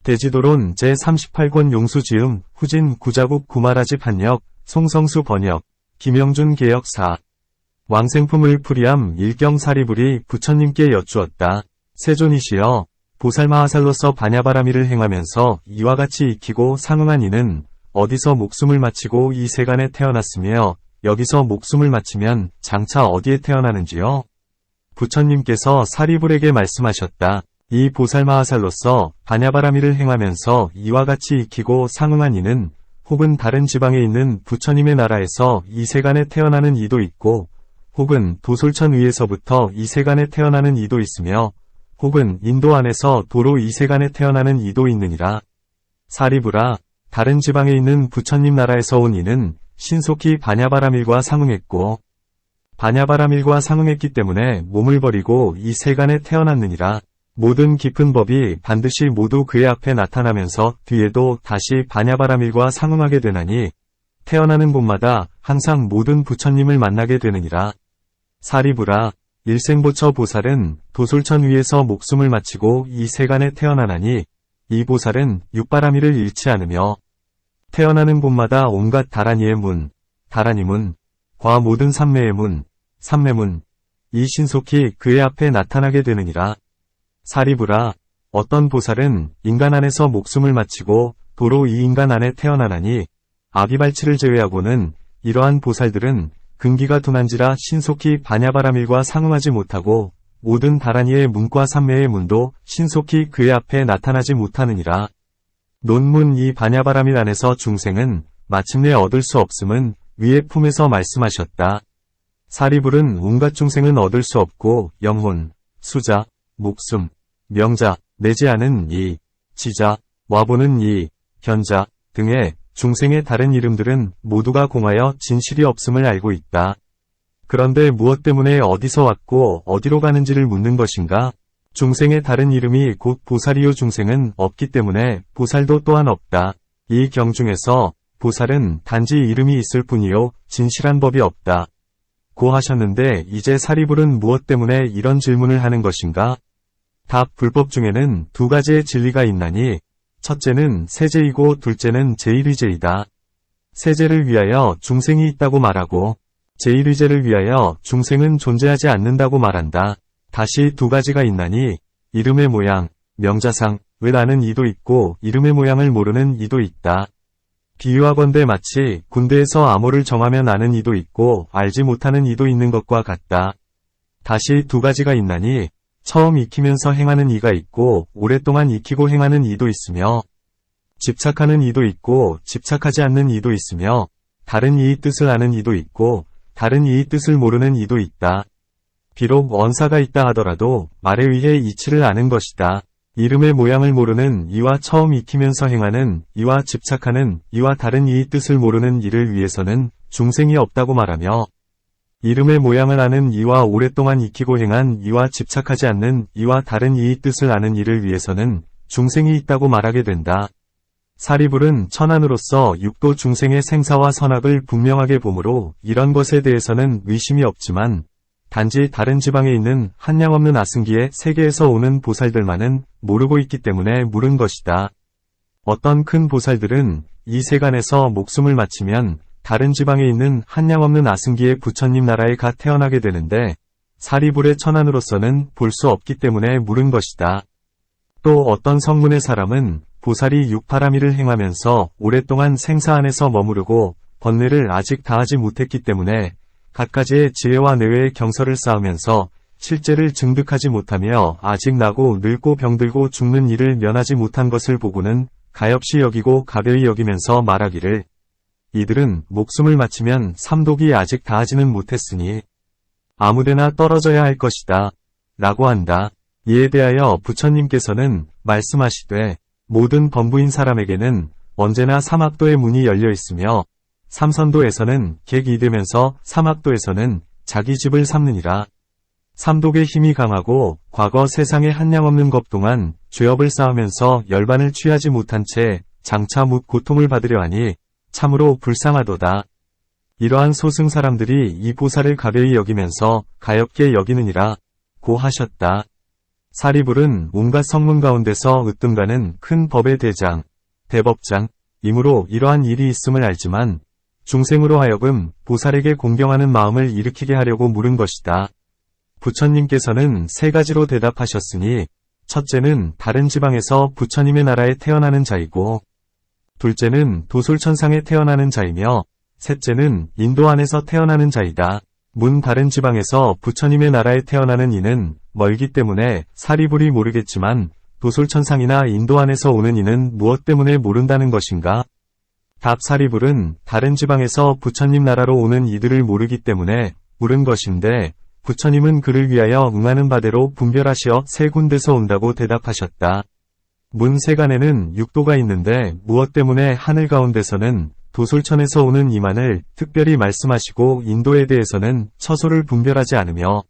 대지도론 제38권 용수지음 후진 구자국 구마라지 판역 송성수 번역 김영준 개역 4. 왕생품을 풀이함 일경사리불이 부처님께 여쭈었다. 세존이시여 보살마하살로서 반야바라미를 행하면서 이와 같이 익히고 상응한 이는 어디서 목숨을 마치고 이 세간에 태어났으며 여기서 목숨을 마치면 장차 어디에 태어나는지요? 부처님께서 사리불에게 말씀하셨다. 이 보살마하살로서 반야바라미를 행하면서 이와 같이 익히고 상응한 이는 혹은 다른 지방에 있는 부처님의 나라에서 이 세간에 태어나는 이도 있고 혹은 도솔천 위에서부터 이 세간에 태어나는 이도 있으며 혹은 인도 안에서 도로 이 세간에 태어나는 이도 있느니라. 사리불아, 다른 지방에 있는 부처님 나라에서 온 이는 신속히 반야바라밀과 상응했고 반야바라밀과 상응했기 때문에 몸을 버리고 이 세간에 태어났느니라. 모든 깊은 법이 반드시 모두 그의 앞에 나타나면서 뒤에도 다시 반야바라밀과 상응하게 되나니 태어나는 곳마다 항상 모든 부처님을 만나게 되느니라. 사리불아, 일생보처 보살은 도솔천 위에서 목숨을 마치고 이 세간에 태어나나니 이 보살은 육바라밀을 잃지 않으며 태어나는 곳마다 온갖 다라니의 문, 다라니문, 과 모든 삼매의 문, 삼매문, 이 신속히 그의 앞에 나타나게 되느니라. 사리불아, 어떤 보살은 인간 안에서 목숨을 마치고 도로 이 인간 안에 태어나나니 아비발치를 제외하고는 이러한 보살들은 근기가 둔한지라 신속히 반야바라밀과 상응하지 못하고 모든 다라니의 문과 삼매의 문도 신속히 그의 앞에 나타나지 못하느니라. 논문 이 반야바라밀 안에서 중생은 마침내 얻을 수 없음은 위의 품에서 말씀하셨다. 사리불은 온갖 중생은 얻을 수 없고 영혼, 수자, 목숨, 명자, 내지 않은 이, 지자, 와보는 이, 견자 등의 중생의 다른 이름들은 모두가 공하여 진실이 없음을 알고 있다. 그런데 무엇 때문에 어디서 왔고 어디로 가는지를 묻는 것인가? 중생의 다른 이름이 곧 보살이요 중생은 없기 때문에 보살도 또한 없다. 이 경 중에서 보살은 단지 이름이 있을 뿐이요 진실한 법이 없다. 고 하셨는데 이제 사리불은 무엇 때문에 이런 질문을 하는 것인가? 답 불법 중에는 두 가지의 진리가 있나니 첫째는 세제이고 둘째는 제1위제이다. 세제를 위하여 중생이 있다고 말하고 제1위제를 위하여 중생은 존재하지 않는다고 말한다. 다시 두 가지가 있나니 이름의 모양, 명자상을 아는 이도 있고 이름의 모양을 모르는 이도 있다. 비유하건대 마치 군대에서 암호를 정하면 아는 이도 있고 알지 못하는 이도 있는 것과 같다. 다시 두 가지가 있나니 처음 익히면서 행하는 이가 있고 오랫동안 익히고 행하는 이도 있으며 집착하는 이도 있고 집착하지 않는 이도 있으며 다른 이의 뜻을 아는 이도 있고 다른 이의 뜻을 모르는 이도 있다. 비록 언사가 있다 하더라도 말에 의해 이치를 아는 것이다. 이름의 모양을 모르는 이와 처음 익히면서 행하는 이와 집착하는 이와 다른 이의 뜻을 모르는 이를 위해서는 중생이 없다고 말하며 이름의 모양을 아는 이와 오랫동안 익히고 행한 이와 집착하지 않는 이와 다른 이의 뜻을 아는 이를 위해서는 중생이 있다고 말하게 된다. 사리불은 천안으로서 육도 중생의 생사와 선악을 분명하게 보므로 이런 것에 대해서는 의심이 없지만 단지 다른 지방에 있는 한량없는 아승기의 세계에서 오는 보살들만은 모르고 있기 때문에 물은 것이다. 어떤 큰 보살들은 이 세간에서 목숨을 마치면 다른 지방에 있는 한량없는 아승기의 부처님 나라에 가 태어나게 되는데 사리불의 천안으로서는 볼 수 없기 때문에 물은 것이다. 또 어떤 성문의 사람은 보살이 육바라밀을 행하면서 오랫동안 생사 안에서 머무르고 번뇌를 아직 다하지 못했기 때문에 갖가지의 지혜와 내외의 경서를 쌓으면서 실제를 증득하지 못하며 아직 나고 늙고 병들고 죽는 일을 면하지 못한 것을 보고는 가엾이 여기고 가벼이 여기면서 말하기를 이들은 목숨을 마치면 삼독이 아직 다하지는 못했으니 아무데나 떨어져야 할 것이다 라고 한다. 이에 대하여 부처님께서는 말씀하시되 모든 범부인 사람에게는 언제나 사막도의 문이 열려 있으며 삼선도에서는 객이 되면서 사막도에서는 자기 집을 삼느니라. 삼독의 힘이 강하고 과거 세상에 한량없는 것 동안 죄업을 쌓으면서 열반을 취하지 못한 채 장차 묻 고통을 받으려 하니 참으로 불쌍하도다. 이러한 소승 사람들이 이 보살을 가벼이 여기면서 가엾게 여기느니라 고 하셨다. 사리불은 온갖 성문 가운데서 으뜸가는 큰 법의 대장, 대법장, 이므로 이러한 일이 있음을 알지만 중생으로 하여금 보살에게 공경하는 마음을 일으키게 하려고 물은 것이다. 부처님께서는 세 가지로 대답하셨으니 첫째는 다른 지방에서 부처님의 나라에 태어나는 자이고 둘째는 도솔천상에 태어나는 자이며 셋째는 인도 안에서 태어나는 자이다. 다른 지방에서 부처님의 나라에 태어나는 이는 멀기 때문에 사리불이 모르겠지만 도솔천상이나 인도 안에서 오는 이는 무엇 때문에 모른다는 것인가? 답 사리불은 다른 지방에서 부처님 나라로 오는 이들을 모르기 때문에 물은 것인데 부처님은 그를 위하여 응하는 바대로 분별하시어 세 군데서 온다고 대답하셨다. 세간에는 육도가 있는데 무엇 때문에 하늘 가운데서는 도솔천에서 오는 이만을 특별히 말씀하시고 인도에 대해서는 처소를 분별하지 않으며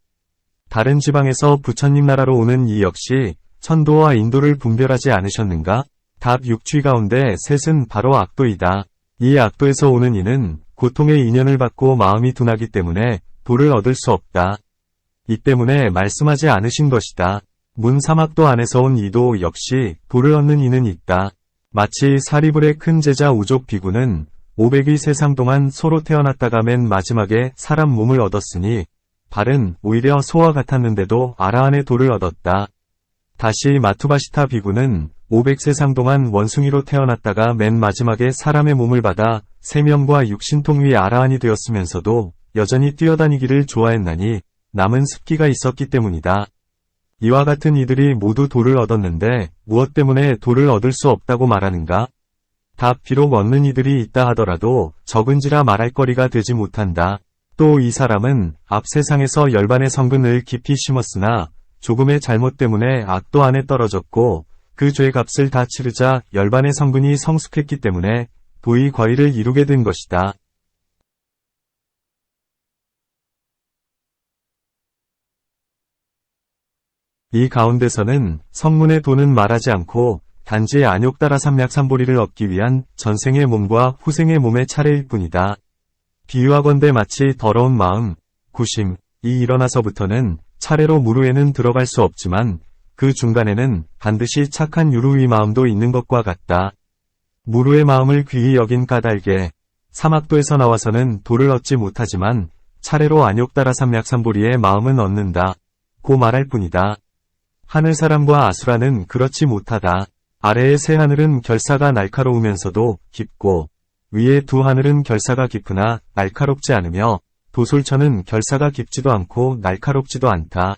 다른 지방에서 부처님 나라로 오는 이 역시 천도와 인도를 분별하지 않으셨는가? 답 육취 가운데 셋은 바로 악도이다. 이 악도에서 오는 이는 고통의 인연을 받고 마음이 둔하기 때문에 도를 얻을 수 없다. 이 때문에 말씀하지 않으신 것이다. 사막도 안에서 온 이도 역시 도를 얻는 이는 있다. 마치 사리불의 큰 제자 우족 비구는 500위 세상 동안 소로 태어났다가 맨 마지막에 사람 몸을 얻었으니 발은 오히려 소와 같았는데도 아라한의 도를 얻었다. 다시 마투바시타 비구는 500세상 동안 원숭이로 태어났다가 맨 마지막에 사람의 몸을 받아 세명과 육신통위 아라한이 되었으면서도 여전히 뛰어다니기를 좋아했나니 남은 습기가 있었기 때문이다. 이와 같은 이들이 모두 도를 얻었는데 무엇 때문에 도를 얻을 수 없다고 말하는가? 답 비록 얻는 이들이 있다 하더라도 적은지라 말할 거리가 되지 못한다. 또 이 사람은 앞 세상에서 열반의 성근을 깊이 심었으나 조금의 잘못 때문에 악도 안에 떨어졌고 그 죄 값을 다 치르자 열반의 성근이 성숙했기 때문에 도의 과위를 이루게 된 것이다. 이 가운데서는 성문의 도는 말하지 않고 단지 안욕따라 삼약삼보리를 얻기 위한 전생의 몸과 후생의 몸의 차례일 뿐이다. 비유하건대 마치 더러운 마음, 구심이 일어나서부터는 차례로 무루에는 들어갈 수 없지만 그 중간에는 반드시 착한 유루의 마음도 있는 것과 같다. 무루의 마음을 귀히 여긴 까닭에 사막도에서 나와서는 도를 얻지 못하지만 차례로 안욕따라 삼약삼보리의 마음은 얻는다. 고 말할 뿐이다. 하늘사람과 아수라는 그렇지 못하다. 아래의 세 하늘은 결사가 날카로우면서도 깊고 위의 두 하늘은 결사가 깊으나 날카롭지 않으며 도솔천은 결사가 깊지도 않고 날카롭지도 않다.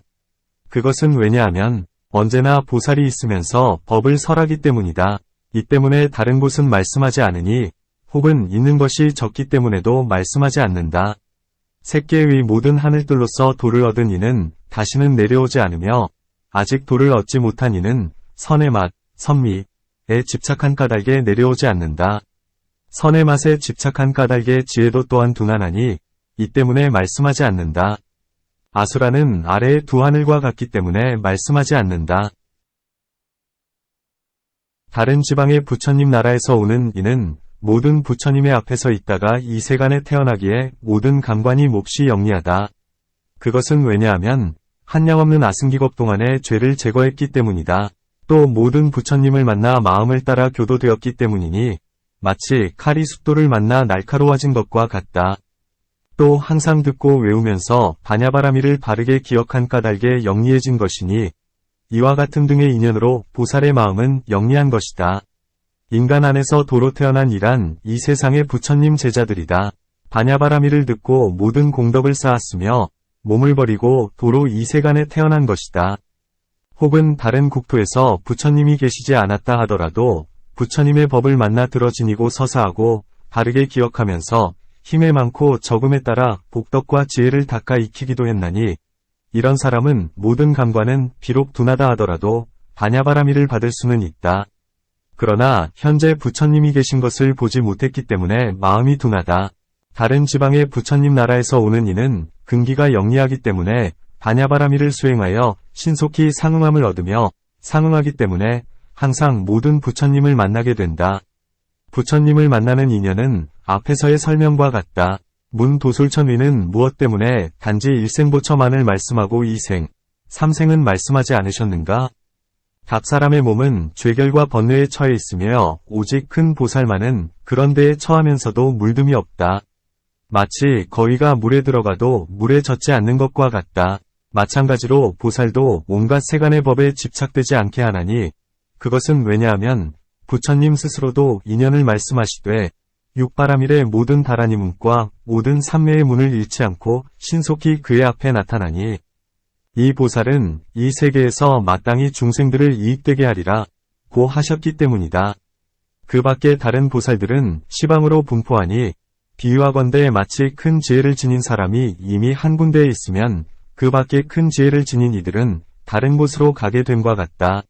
그것은 왜냐하면 언제나 보살이 있으면서 법을 설하기 때문이다. 이 때문에 다른 곳은 말씀하지 않으니 혹은 있는 것이 적기 때문에도 말씀하지 않는다. 색계의 모든 하늘들로서 도를 얻은 이는 다시는 내려오지 않으며 아직 도를 얻지 못한 이는 선의 맛, 선미에 집착한 까닭에 내려오지 않는다. 선의 맛에 집착한 까닭의 지혜도 또한 둔하나니 이 때문에 말씀하지 않는다. 아수라는 아래의 두 하늘과 같기 때문에 말씀하지 않는다. 다른 지방의 부처님 나라에서 오는 이는 모든 부처님의 앞에서 있다가 이 세간에 태어나기에 모든 감관이 몹시 영리하다. 그것은 왜냐하면 한량없는 아승기겁 동안의 죄를 제거했기 때문이다. 또 모든 부처님을 만나 마음을 따라 교도되었기 때문이니 마치 칼이 숫돌을 만나 날카로워진 것과 같다. 또 항상 듣고 외우면서 바냐바라미를 바르게 기억한 까닭에 영리해진 것이니 이와 같은 등의 인연으로 보살의 마음은 영리한 것이다. 인간 안에서 도로 태어난 이란 이 세상의 부처님 제자들이다. 바냐바라미를 듣고 모든 공덕을 쌓았으며 몸을 버리고 도로 이 세간에 태어난 것이다. 혹은 다른 국토에서 부처님이 계시지 않았다 하더라도 부처님의 법을 만나 들어 지니고 서사하고 바르게 기억하면서 힘에 많고 적음에 따라 복덕과 지혜를 닦아 익히기도 했나니 이런 사람은 모든 감관은 비록 둔하다 하더라도 바냐바라미를 받을 수는 있다. 그러나 현재 부처님이 계신 것을 보지 못했기 때문에 마음이 둔하다. 다른 지방의 부처님 나라에서 오는 이는 근기가 영리하기 때문에 바냐바라미를 수행하여 신속히 상응함을 얻으며 상응하기 때문에 항상 모든 부처님을 만나게 된다. 부처님을 만나는 인연은 앞에서의 설명과 같다. 도솔천위는 무엇 때문에 단지 일생보처만을 말씀하고 이생, 삼생은 말씀하지 않으셨는가? 각 사람의 몸은 죄결과 번뇌에 처해 있으며 오직 큰 보살만은 그런 데에 처하면서도 물듦이 없다. 마치 거위가 물에 들어가도 물에 젖지 않는 것과 같다. 마찬가지로 보살도 온갖 세간의 법에 집착되지 않게 하나니 그것은 왜냐하면 부처님 스스로도 인연을 말씀하시되 육바라밀의 모든 다라니 문과 모든 삼매의 문을 잃지 않고 신속히 그의 앞에 나타나니 이 보살은 이 세계에서 마땅히 중생들을 이익되게 하리라 고 하셨기 때문이다. 그 밖에 다른 보살들은 시방으로 분포하니 비유하건대 마치 큰 지혜를 지닌 사람이 이미 한 군데에 있으면 그 밖에 큰 지혜를 지닌 이들은 다른 곳으로 가게 됨과 같다.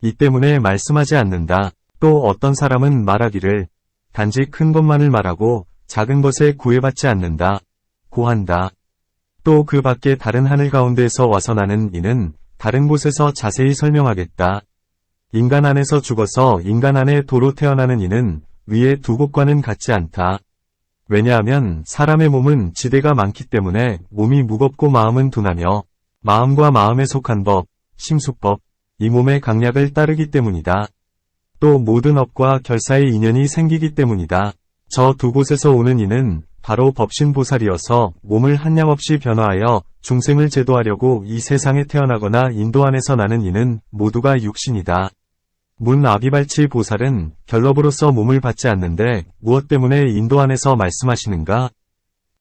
이 때문에 말씀하지 않는다. 또 어떤 사람은 말하기를 단지 큰 것만을 말하고 작은 것에 구애받지 않는다 고 한다. 또 그 밖에 다른 하늘 가운데에서 와서 나는 이는 다른 곳에서 자세히 설명하겠다. 인간 안에서 죽어서 인간 안에 도로 태어나는 이는 위에 두 곳과는 같지 않다. 왜냐하면 사람의 몸은 지대가 많기 때문에 몸이 무겁고 마음은 둔하며 마음과 마음에 속한 법, 심수법, 이 몸의 강약을 따르기 때문이다. 또 모든 업과 결사의 인연이 생기기 때문이다. 저 두 곳에서 오는 이는 바로 법신보살이어서 몸을 한량없이 변화하여 중생을 제도하려고 이 세상에 태어나거나 인도 안에서 나는 이는 모두가 육신이다. 문 아비발치 보살은 결럽으로서 몸을 받지 않는데 무엇 때문에 인도 안에서 말씀하시는가?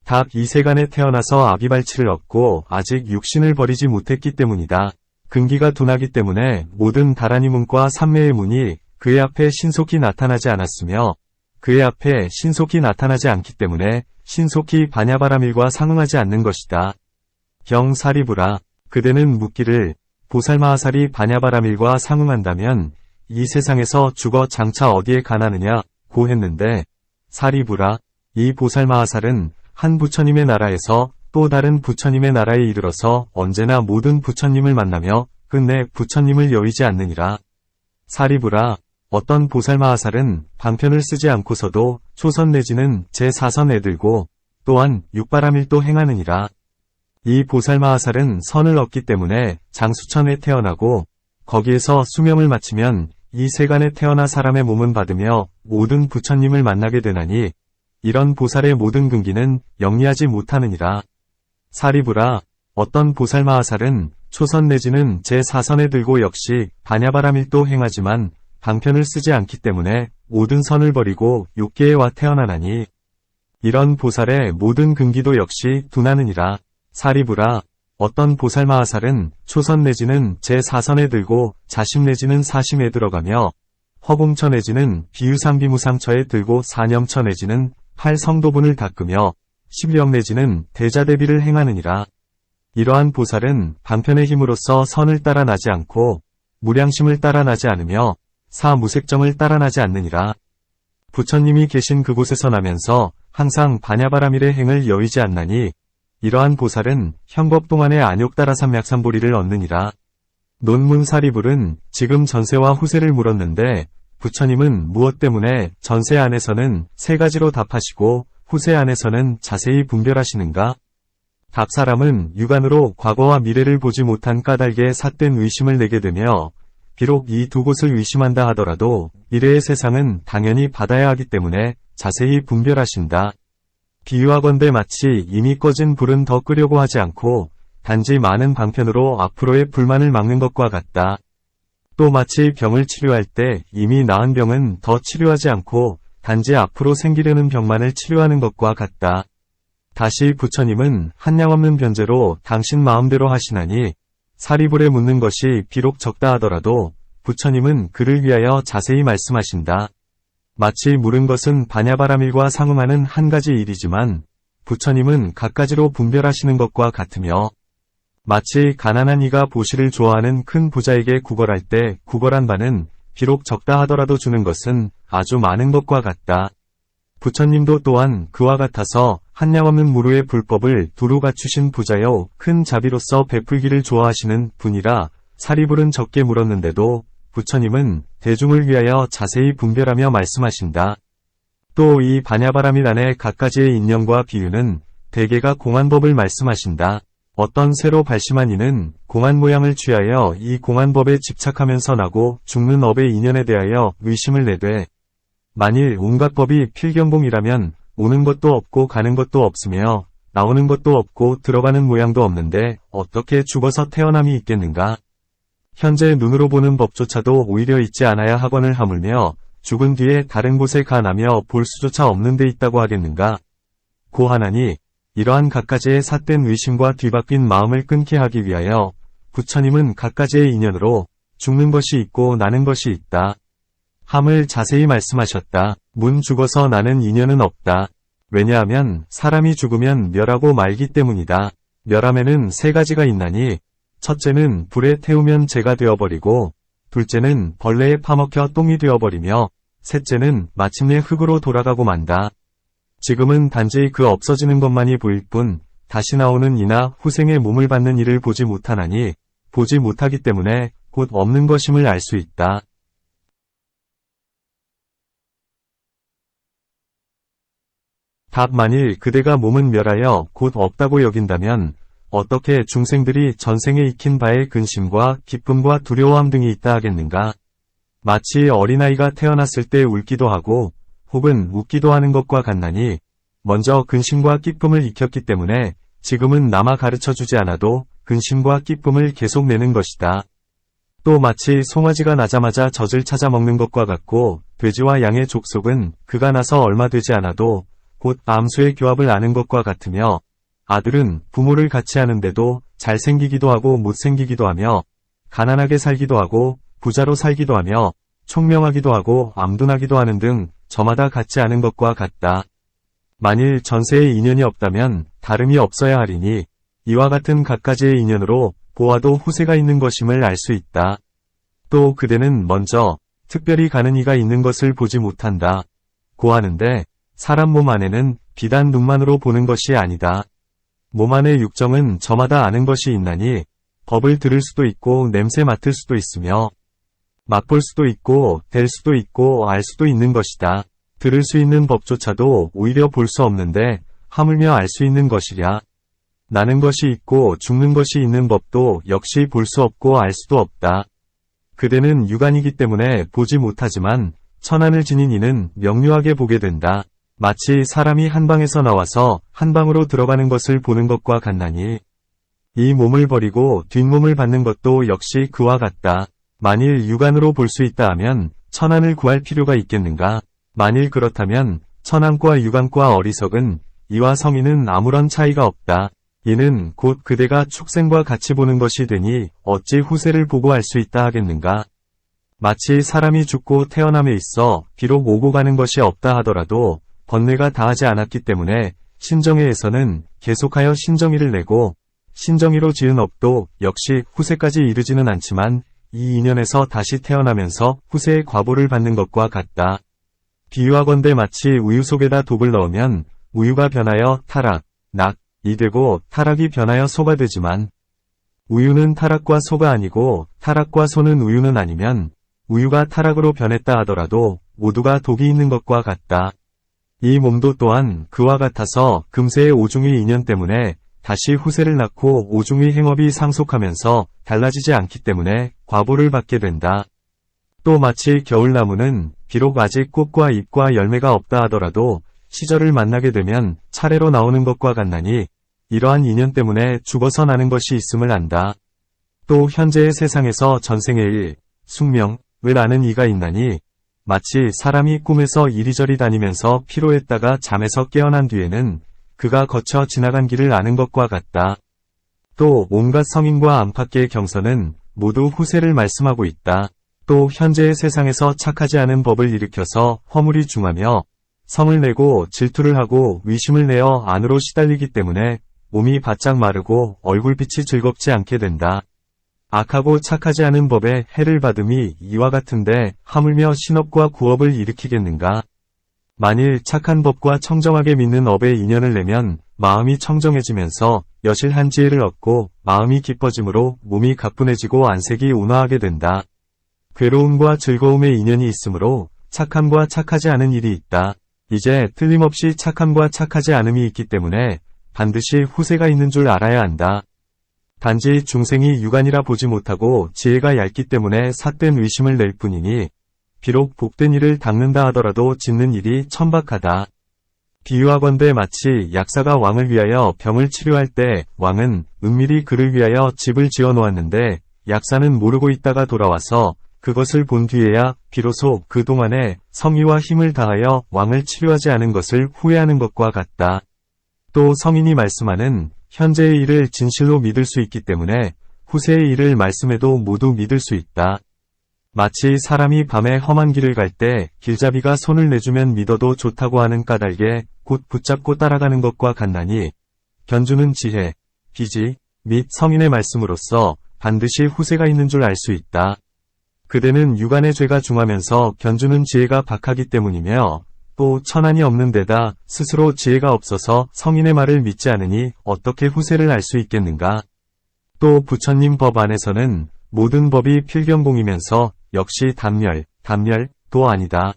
답 이 세간에 태어나서 아비발치를 얻고 아직 육신을 버리지 못했기 때문이다. 근기가 둔하기 때문에 모든 다라니 문과 삼매의 문이 그의 앞에 신속히 나타나지 않았으며 그의 앞에 신속히 나타나지 않기 때문에 신속히 바냐바라밀과 상응하지 않는 것이다. 경사리부라 그대는 묻기를 보살마하살이 바냐바라밀과 상응한다면 이 세상에서 죽어 장차 어디에 가나느냐 고 했는데 사리부라 이 보살마하살은 한 부처님의 나라에서 또 다른 부처님의 나라에 이르러서 언제나 모든 부처님을 만나며 끝내 부처님을 여의지 않느니라. 사리부라 어떤 보살마하살은 방편을 쓰지 않고서도 초선 내지는 제4선에 들고 또한 육바라밀도 행하느니라. 이 보살마하살은 선을 얻기 때문에 장수천에 태어나고 거기에서 수명을 마치면 이 세간에 태어나 사람의 몸은 받으며 모든 부처님을 만나게 되나니 이런 보살의 모든 근기는 영리하지 못하느니라. 사리부라 어떤 보살마하살은 초선 내지는 제4선에 들고 역시 바냐바라밀도 행하지만 방편을 쓰지 않기 때문에 모든 선을 버리고 욕계에 와 태어나나니 이런 보살의 모든 근기도 역시 둔하느니라. 사리부라 어떤 보살마하살은 초선 내지는 제4선에 들고 자심 내지는 사심에 들어가며 허공처 내지는 비유상비무상처에 들고 사념처 내지는 8성도분을 닦으며 십령 내지는 대자대비를 행하느니라. 이러한 보살은 방편의 힘으로써 선을 따라 나지 않고 무량심을 따라 나지 않으며 사무색정을 따라 나지 않느니라. 부처님이 계신 그곳에서 나면서 항상 바냐바라밀의 행을 여의지 않나니 이러한 보살은 현법 동안의 안욕따라삼약삼보리를 얻느니라. 논문사리불은 지금 전세와 후세를 물었는데 부처님은 무엇 때문에 전세 안에서는 세 가지로 답하시고 후세 안에서는 자세히 분별하시는가? 각 사람은 육안으로 과거와 미래를 보지 못한 까닭에 삿된 의심을 내게 되며 비록 이 두 곳을 의심한다 하더라도 미래의 세상은 당연히 받아야 하기 때문에 자세히 분별하신다. 비유하건대 마치 이미 꺼진 불은 더 끄려고 하지 않고 단지 많은 방편으로 앞으로의 불만을 막는 것과 같다. 또 마치 병을 치료할 때 이미 나은 병은 더 치료하지 않고 단지 앞으로 생기려는 병만을 치료하는 것과 같다. 다시 부처님은 한량없는 변제로 당신 마음대로 하시나니 사리불에 묻는 것이 비록 적다 하더라도 부처님은 그를 위하여 자세히 말씀하신다. 마치 물은 것은 바냐바라밀과 상응하는 한 가지 일이지만 부처님은 갖가지로 분별하시는 것과 같으며 마치 가난한 이가 보시를 좋아하는 큰 부자에게 구걸할 때 구걸한 바는 비록 적다 하더라도 주는 것은 아주 많은 것과 같다. 부처님도 또한 그와 같아서 한량없는 무루의 불법을 두루 갖추신 부자여 큰 자비로서 베풀기를 좋아하시는 분이라 사리불은 적게 물었는데도 부처님은 대중을 위하여 자세히 분별하며 말씀하신다. 또 이 바냐바라밀 안에 갖가지의 인연과 비유는 대개가 공안법을 말씀하신다. 어떤 새로 발심한 이는 공한 모양을 취하여 이 공한법에 집착하면서 나고 죽는 업의 인연에 대하여 의심을 내되 만일 온갖 법이 필경공이라면 오는 것도 없고 가는 것도 없으며 나오는 것도 없고 들어가는 모양도 없는데 어떻게 죽어서 태어남이 있겠는가? 현재 눈으로 보는 법조차도 오히려 있지 않아야 학원을 하물며 죽은 뒤에 다른 곳에 가나며 볼 수조차 없는 데 있다고 하겠는가? 고하나니 이러한 갖가지의 삿된 의심과 뒤바뀐 마음을 끊게 하기 위하여 부처님은 갖가지의 인연으로 죽는 것이 있고 나는 것이 있다 함을 자세히 말씀하셨다. 문 죽어서 나는 인연은 없다. 왜냐하면 사람이 죽으면 멸하고 말기 때문이다. 멸함에는 세 가지가 있나니 첫째는 불에 태우면 재가 되어버리고 둘째는 벌레에 파먹혀 똥이 되어버리며 셋째는 마침내 흙으로 돌아가고 만다. 지금은 단지 그 없어지는 것만이 보일 뿐 다시 나오는 이나 후생의 몸을 받는 이를 보지 못하나니 보지 못하기 때문에 곧 없는 것임을 알 수 있다. 답 만일 그대가 몸은 멸하여 곧 없다고 여긴다면 어떻게 중생들이 전생에 익힌 바의 근심과 기쁨과 두려워함 등이 있다 하겠는가? 마치 어린아이가 태어났을 때 울기도 하고 혹은 웃기도 하는 것과 같나니 먼저 근심과 기쁨을 익혔기 때문에 지금은 남아 가르쳐주지 않아도 근심과 기쁨을 계속 내는 것이다. 또 마치 송아지가 나자마자 젖을 찾아 먹는 것과 같고 돼지와 양의 족속은 그가 나서 얼마 되지 않아도 곧 암수의 교합을 아는 것과 같으며 아들은 부모를 같이 하는데도 잘생기기도 하고 못생기기도 하며 가난하게 살기도 하고 부자로 살기도 하며 총명하기도 하고 암둔하기도 하는 등 저마다 같지 않은 것과 같다. 만일 전세의 인연이 없다면 다름이 없어야 하리니 이와 같은 갖가지의 인연으로 보아도 후세가 있는 것임을 알 수 있다. 또 그대는 먼저 특별히 가는 이가 있는 것을 보지 못한다. 고하는데 사람 몸 안에는 비단 눈만으로 보는 것이 아니다. 몸 안의 육정은 저마다 아는 것이 있나니 법을 들을 수도 있고 냄새 맡을 수도 있으며 맛볼 수도 있고 될 수도 있고 알 수도 있는 것이다. 들을 수 있는 법조차도 오히려 볼 수 없는데 하물며 알 수 있는 것이랴. 나는 것이 있고 죽는 것이 있는 법도 역시 볼 수 없고 알 수도 없다. 그대는 육안이기 때문에 보지 못하지만 천안을 지닌 이는 명료하게 보게 된다. 마치 사람이 한 방에서 나와서 한 방으로 들어가는 것을 보는 것과 같나니 이 몸을 버리고 뒷몸을 받는 것도 역시 그와 같다. 만일 육안으로 볼 수 있다 하면 천안을 구할 필요가 있겠는가? 만일 그렇다면 천안과 육안과 어리석은 이와 성인은 아무런 차이가 없다. 이는 곧 그대가 축생과 같이 보는 것이 되니 어찌 후세를 보고 알 수 있다 하겠는가? 마치 사람이 죽고 태어남에 있어 비록 오고 가는 것이 없다 하더라도 번뇌가 다하지 않았기 때문에 신정회에서는 계속하여 신정의를 내고 신정의로 지은 업도 역시 후세까지 이르지는 않지만 이 인연에서 다시 태어나면서 후세의 과보를 받는 것과 같다. 비유하건대 마치 우유 속에다 독을 넣으면 우유가 변하여 타락, 낙이 되고 타락이 변하여 소가 되지만 우유는 타락과 소가 아니고 타락과 소는 우유는 아니면 우유가 타락으로 변했다 하더라도 모두가 독이 있는 것과 같다. 이 몸도 또한 그와 같아서 금세의 오중의 인연 때문에 다시 후세를 낳고 오중의 행업이 상속하면서 달라지지 않기 때문에 과보를 받게 된다. 또 마치 겨울나무는 비록 아직 꽃과 잎과 열매가 없다 하더라도 시절을 만나게 되면 차례로 나오는 것과 같나니 이러한 인연 때문에 죽어서 나는 것이 있음을 안다. 또 현재의 세상에서 전생의 일, 숙명을 아는 이가 있나니 마치 사람이 꿈에서 이리저리 다니면서 피로했다가 잠에서 깨어난 뒤에는 그가 거쳐 지나간 길을 아는 것과 같다. 또 온갖 성인과 안팎의 경서는 모두 후세를 말씀하고 있다. 또 현재의 세상에서 착하지 않은 법을 일으켜서 허물이 중하며 성을 내고 질투를 하고 위심을 내어 안으로 시달리기 때문에 몸이 바짝 마르고 얼굴빛이 즐겁지 않게 된다. 악하고 착하지 않은 법에 해를 받음이 이와 같은데 하물며 신업과 구업을 일으키겠는가? 만일 착한 법과 청정하게 믿는 업에 인연을 내면 마음이 청정해지면서 여실한 지혜를 얻고 마음이 기뻐짐으로 몸이 가뿐해지고 안색이 온화하게 된다. 괴로움과 즐거움의 인연이 있으므로 착함과 착하지 않은 일이 있다. 이제 틀림없이 착함과 착하지 않음이 있기 때문에 반드시 후세가 있는 줄 알아야 한다. 단지 중생이 유관이라 보지 못하고 지혜가 얇기 때문에 삿된 의심을 낼 뿐이니 비록 복된 일을 닦는다 하더라도 짓는 일이 천박하다. 비유하건대 마치 약사가 왕을 위하여 병을 치료할 때 왕은 은밀히 그를 위하여 집을 지어 놓았는데 약사는 모르고 있다가 돌아와서 그것을 본 뒤에야 비로소 그동안에 성의와 힘을 다하여 왕을 치료하지 않은 것을 후회하는 것과 같다. 또 성인이 말씀하는 현재의 일을 진실로 믿을 수 있기 때문에 후세의 일을 말씀해도 모두 믿을 수 있다. 마치 사람이 밤에 험한 길을 갈 때 길잡이가 손을 내주면 믿어도 좋다고 하는 까닭에 곧 붙잡고 따라가는 것과 같나니 견주는 지혜, 비지 및 성인의 말씀으로써 반드시 후세가 있는 줄 알 수 있다. 그대는 유관의 죄가 중하면서 견주는 지혜가 박하기 때문이며 또 천한이 없는 데다 스스로 지혜가 없어서 성인의 말을 믿지 않으니 어떻게 후세를 알 수 있겠는가. 또 부처님 법 안에서는 모든 법이 필경공이면서 역시 단멸도 아니다.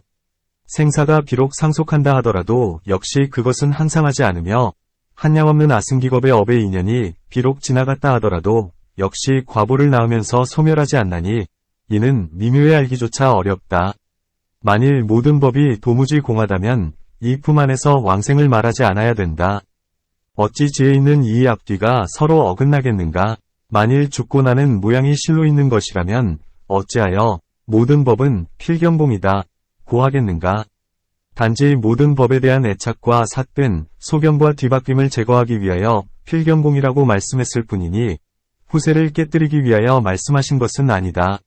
생사가 비록 상속한다 하더라도 역시 그것은 항상하지 않으며 한량없는 아승기겁의 업의 인연이 비록 지나갔다 하더라도 역시 과보를 낳으면서 소멸하지 않나니 이는 미묘에 알기조차 어렵다. 만일 모든 법이 도무지 공하다면 이 품 안에서 왕생을 말하지 않아야 된다. 어찌 지혜 있는 이의 앞뒤가 서로 어긋나겠는가. 만일 죽고 나는 모양이 실로 있는 것이라면 어찌하여 모든 법은 필경봉이다 고하겠는가. 단지 모든 법에 대한 애착과 삿된 소견과 뒤바뀜을 제거하기 위하여 필경봉이라고 말씀했을 뿐이니 후세를 깨뜨리기 위하여 말씀하신 것은 아니다.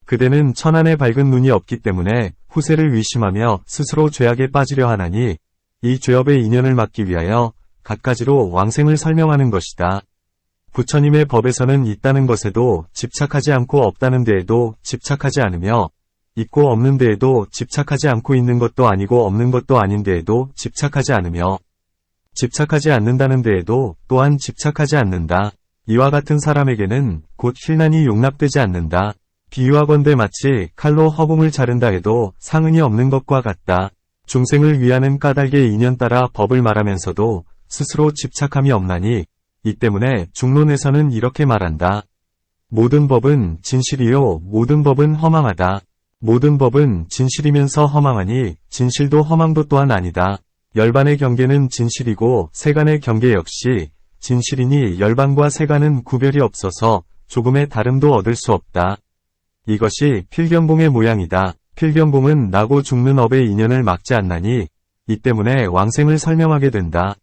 그대는 천안에 밝은 눈이 없기 때문에 후세를 의심하며 스스로 죄악에 빠지려 하나니 이 죄업의 인연을 막기 위하여 갖가지로 왕생을 설명하는 것이다. 부처님의 법에서는 있다는 것에도 집착하지 않고 없다는 데에도 집착하지 않으며 있고 없는 데에도 집착하지 않고 있는 것도 아니고 없는 것도 아닌 데에도 집착하지 않으며 집착하지 않는다는 데에도 또한 집착하지 않는다. 이와 같은 사람에게는 곧 힐난이 용납되지 않는다. 비유하건대 마치 칼로 허공을 자른다 해도 상흔이 없는 것과 같다. 중생을 위하는 까닭의 인연 따라 법을 말하면서도 스스로 집착함이 없나니 이 때문에 중론에서는 이렇게 말한다. 모든 법은 진실이요 모든 법은 허망하다. 모든 법은 진실이면서 허망하니 진실도 허망도 또한 아니다. 열반의 경계는 진실이고 세간의 경계 역시 진실이니 열반과 세간은 구별이 없어서 조금의 다름도 얻을 수 없다. 이것이 필경봉의 모양이다. 필경봉은 나고 죽는 업의 인연을 막지 않나니 이 때문에 왕생을 설명하게 된다.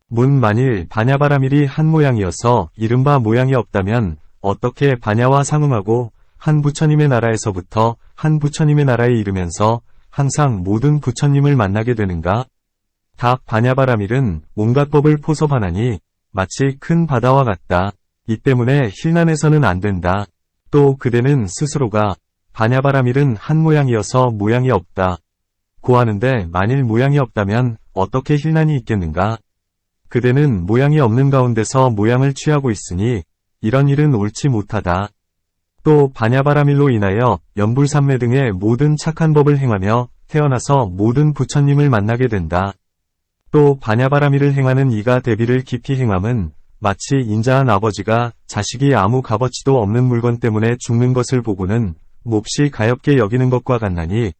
만일 반야바라밀이 한 모양이어서 이른바 모양이 없다면 어떻게 반야와 상응하고 한 부처님의 나라에서부터 한 부처님의 나라에 이르면서 항상 모든 부처님을 만나게 되는가? 답 반야바라밀은 온갖 법을 포섭하나니 마치 큰 바다와 같다. 이 때문에 힐난해서는 안 된다. 또 그대는 스스로가 반야바라밀은 한 모양이어서 모양이 없다 고하는데 만일 모양이 없다면 어떻게 힐난이 있겠는가? 그대는 모양이 없는 가운데서 모양을 취하고 있으니 이런 일은 옳지 못하다. 또 반야바라밀로 인하여 연불삼매 등의 모든 착한 법을 행하며 태어나서 모든 부처님을 만나게 된다. 또 반야바라밀을 행하는 이가 대비를 깊이 행함은 마치 인자한 아버지가 자식이 아무 값어치도 없는 물건 때문에 죽는 것을 보고는 몹시 가엾게 여기는 것과 같나니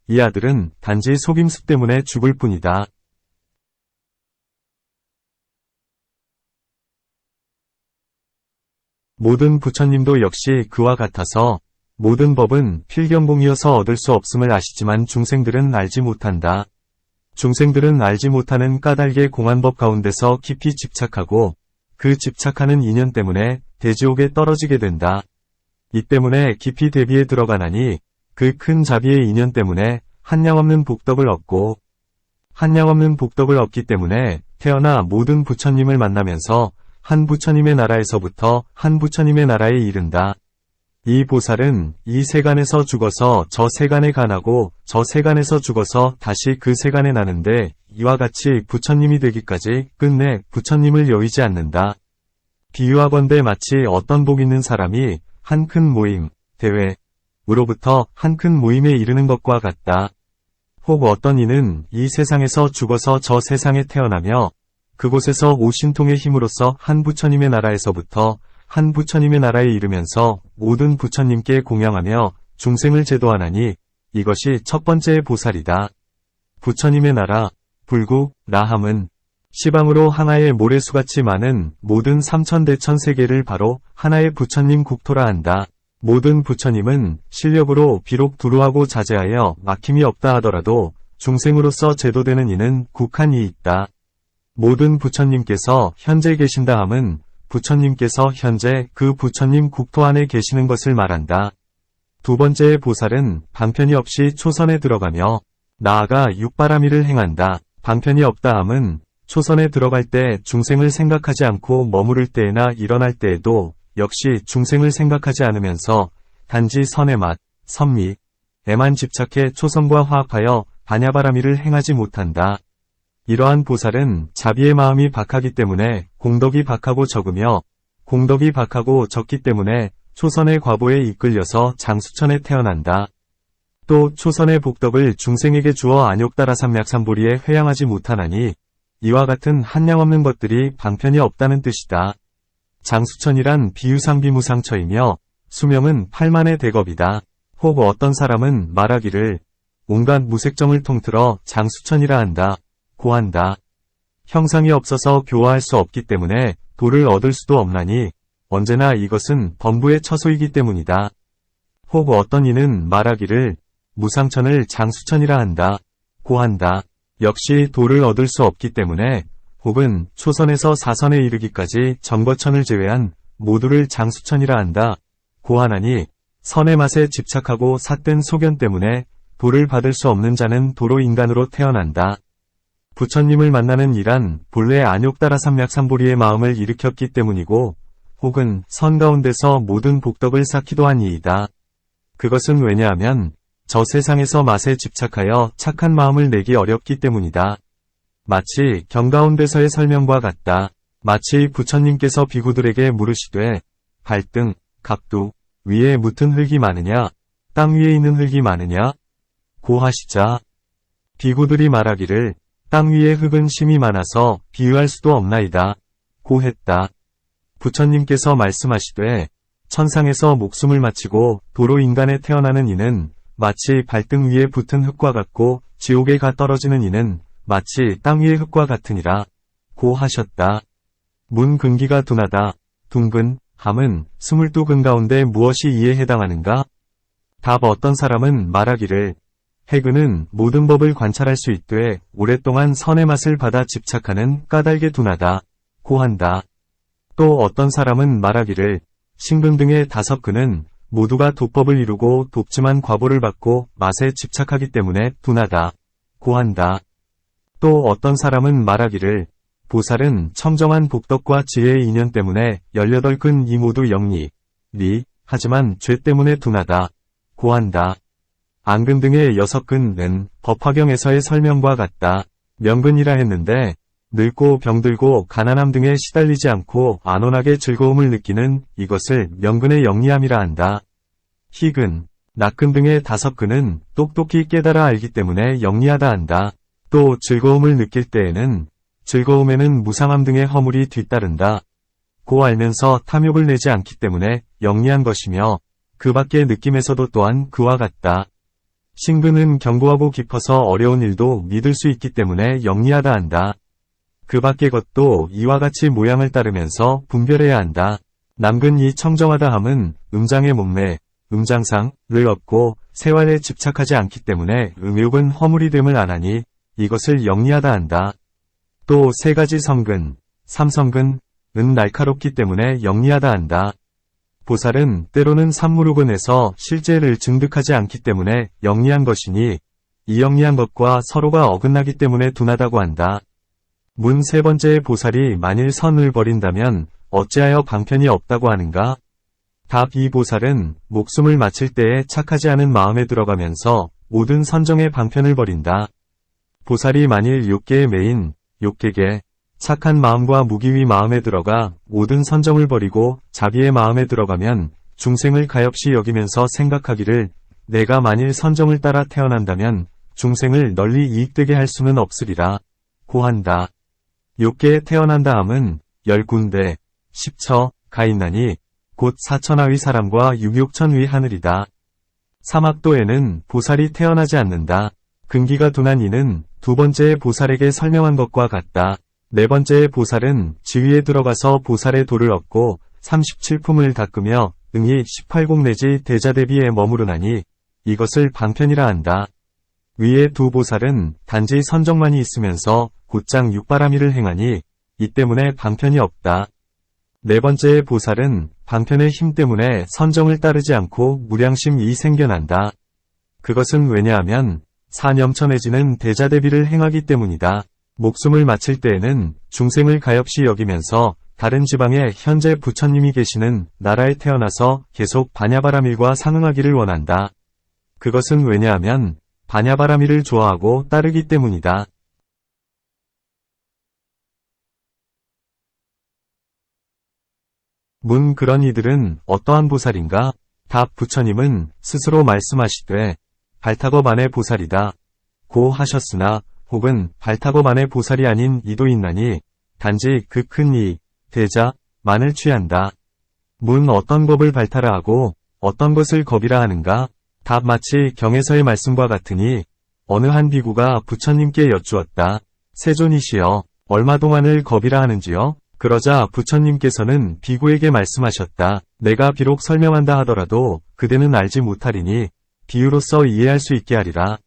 이 아들은 단지 속임수 때문에 죽을 뿐이다. 모든 부처님도 역시 그와 같아서 모든 법은 필경봉이어서 얻을 수 없음을 아시지만 중생들은 알지 못한다. 중생들은 알지 못하는 까닭의 공안법 가운데서 깊이 집착하고 그 집착하는 인연 때문에 대지옥에 떨어지게 된다. 이 때문에 깊이 대비에 들어가나니 그 큰 자비의 인연 때문에 한량없는 복덕을 얻고 한량없는 복덕을 얻기 때문에 태어나 모든 부처님을 만나면서 한 부처님의 나라에서부터 한 부처님의 나라에 이른다. 이 보살은 이 세간에서 죽어서 저 세간에 가나고 저 세간에서 죽어서 다시 그 세간에 나는데 이와 같이 부처님이 되기까지 끝내 부처님을 여의지 않는다. 비유하건대 마치 어떤 복 있는 사람이 한 큰 모임, 대회으로부터 한 큰 모임에 이르는 것과 같다. 혹 어떤 이는 이 세상에서 죽어서 저 세상에 태어나며 그곳에서 오신통의 힘으로써 한 부처님의 나라에서부터 한 부처님의 나라에 이르면서 모든 부처님께 공양하며 중생을 제도하나니 이것이 첫 번째의 보살이다. 부처님의 나라, 불국, 라함은 시방으로 하나의 모래수같이 많은 모든 삼천대천 세계를 바로 하나의 부처님 국토라 한다. 모든 부처님은 실력으로 비록 두루하고 자제하여 막힘이 없다 하더라도 중생으로서 제도되는 이는 국한 이 있다. 모든 부처님께서 현재 계신다 함은 부처님께서 현재 그 부처님 국토 안에 계시는 것을 말한다. 두 번째의 보살은 방편이 없이 초선에 들어가며 나아가 육바라미를 행한다. 방편이 없다 함은 초선에 들어갈 때 중생을 생각하지 않고 머무를 때나 일어날 때에도 역시 중생을 생각하지 않으면서 단지 선의 맛, 선미에만 집착해 초선과 화합하여 반야바라미를 행하지 못한다. 이러한 보살은 자비의 마음이 박하기 때문에 공덕이 박하고 적으며 공덕이 박하고 적기 때문에 초선의 과보에 이끌려서 장수천에 태어난다. 또 초선의 복덕을 중생에게 주어 안욕다라삼약삼보리에 회양하지 못하나니 이와 같은 한량없는 것들이 방편이 없다는 뜻이다. 장수천이란 비유상비무상처이며 수명은 8만의 대겁이다. 혹 어떤 사람은 말하기를 온갖 무색정을 통틀어 장수천이라 한다. 고한다. 형상이 없어서 교화할 수 없기 때문에 도를 얻을 수도 없나니 언제나 이것은 범부의 처소이기 때문이다. 혹 어떤 이는 말하기를 무상천을 장수천이라 한다. 고한다. 역시 도를 얻을 수 없기 때문에 혹은 초선에서 사선에 이르기까지 전거천을 제외한 모두를 장수천이라 한다. 고하나니 선의 맛에 집착하고 삿된 소견 때문에 도를 받을 수 없는 자는 도로 인간으로 태어난다. 부처님을 만나는 이란 본래 안욕다라삼약삼보리의 마음을 일으켰기 때문이고 혹은 선 가운데서 모든 복덕을 쌓기도 한 이이다. 그것은 왜냐하면 저 세상에서 맛에 집착하여 착한 마음을 내기 어렵기 때문이다. 마치 경가운데서의 설명과 같다. 마치 부처님께서 비구들에게 물으시되 발등, 각두, 위에 묻은 흙이 많으냐, 땅 위에 있는 흙이 많으냐? 고하시자 비구들이 말하기를 땅 위에 흙은 심이 많아서 비유할 수도 없나이다. 고했다. 부처님께서 말씀하시되 천상에서 목숨을 마치고 도로 인간에 태어나는 이는 마치 발등 위에 붙은 흙과 같고 지옥에 가 떨어지는 이는 마치 땅 위의 흙과 같으니라. 고하셨다. 문 근기가 둔하다. 둥근, 함은 22근 가운데 무엇이 이에 해당하는가? 답 어떤 사람은 말하기를 해근은 모든 법을 관찰할 수 있되 오랫동안 선의 맛을 받아 집착하는 까닭에 둔하다. 고한다. 또 어떤 사람은 말하기를 신근 등의 5근은 모두가 도법을 이루고 돕지만 과보를 받고 맛에 집착하기 때문에 둔하다. 고한다. 또 어떤 사람은 말하기를 보살은 청정한 복덕과 지혜의 인연 때문에 18근 이 모두 영리, 리, 하지만 죄 때문에 둔하다. 고한다. 안근 등의 6근은 법화경에서의 설명과 같다. 명근이라 했는데 늙고 병들고 가난함 등에 시달리지 않고 안온하게 즐거움을 느끼는 이것을 명근의 영리함이라 한다. 희근, 낙근 등의 5근은 똑똑히 깨달아 알기 때문에 영리하다 한다. 또 즐거움을 느낄 때에는 즐거움에는 무상함 등의 허물이 뒤따른다. 고 알면서 탐욕을 내지 않기 때문에 영리한 것이며 그 밖의 느낌에서도 또한 그와 같다. 신근은 견고하고 깊어서 어려운 일도 믿을 수 있기 때문에 영리하다 한다. 그 밖의 것도 이와 같이 모양을 따르면서 분별해야 한다. 남근 이 청정하다 함은 음장의 몸매, 음장상을 얻고 세활에 집착하지 않기 때문에 음욕은 허물이 됨을 안하니 이것을 영리하다 한다. 또 3가지 성근, 삼성근은 날카롭기 때문에 영리하다 한다. 보살은 때로는 삼무르근에서 실제를 증득하지 않기 때문에 영리한 것이니 이 영리한 것과 서로가 어긋나기 때문에 둔하다고 한다. 문 3번째의 보살이 만일 선을 버린다면 어찌하여 방편이 없다고 하는가? 답 이 보살은 목숨을 마칠 때에 착하지 않은 마음에 들어가면서 모든 선정의 방편을 버린다. 보살이 만일 욕계의 매인, 욕계계, 착한 마음과 무기위 마음에 들어가 모든 선정을 버리고 자비의 마음에 들어가면 중생을 가엾이 여기면서 생각하기를 내가 만일 선정을 따라 태어난다면 중생을 널리 이익되게 할 수는 없으리라. 고한다. 욕계에 태어난다 함은 10군데, 10처, 가 있나니 곧 사천하위 사람과 육육천위 하늘이다. 사막도에는 보살이 태어나지 않는다. 근기가 둔한 이는 두 번째의 보살에게 설명한 것과 같다. 네 번째의 보살은 지위에 들어가서 보살의 도를 얻고 37품을 닦으며 응이 18곡 내지 대자대비에 머무르나니 이것을 방편이라 한다. 위의 두 보살은 단지 선정만이 있으면서 곧장 육바라미를 행하니 이 때문에 방편이 없다. 네 번째의 보살은 방편의 힘 때문에 선정을 따르지 않고 무량심이 생겨난다. 그것은 왜냐하면 사념천해지는 대자대비를 행하기 때문이다. 목숨을 마칠 때에는 중생을 가엾이 여기면서 다른 지방에 현재 부처님이 계시는 나라에 태어나서 계속 반야바라밀과 상응하기를 원한다. 그것은 왜냐하면 반야바라밀을 좋아하고 따르기 때문이다. 문 그런 이들은 어떠한 보살인가? 답 부처님은 스스로 말씀하시되 발타거만의 보살이다. 고 하셨으나 혹은 발타거만의 보살이 아닌 이도 있나니 단지 그 큰 이, 대자, 만을 취한다. 문 어떤 법을 발타라 하고 어떤 것을 겁이라 하는가? 답 마치 경에서의 말씀과 같으니 어느 한 비구가 부처님께 여쭈었다. 세존이시여, 얼마 동안을 겁이라 하는지요? 그러자 부처님께서는 비구에게 말씀하셨다. 내가 비록 설명한다 하더라도 그대는 알지 못하리니 비유로서 이해할 수 있게 하리라.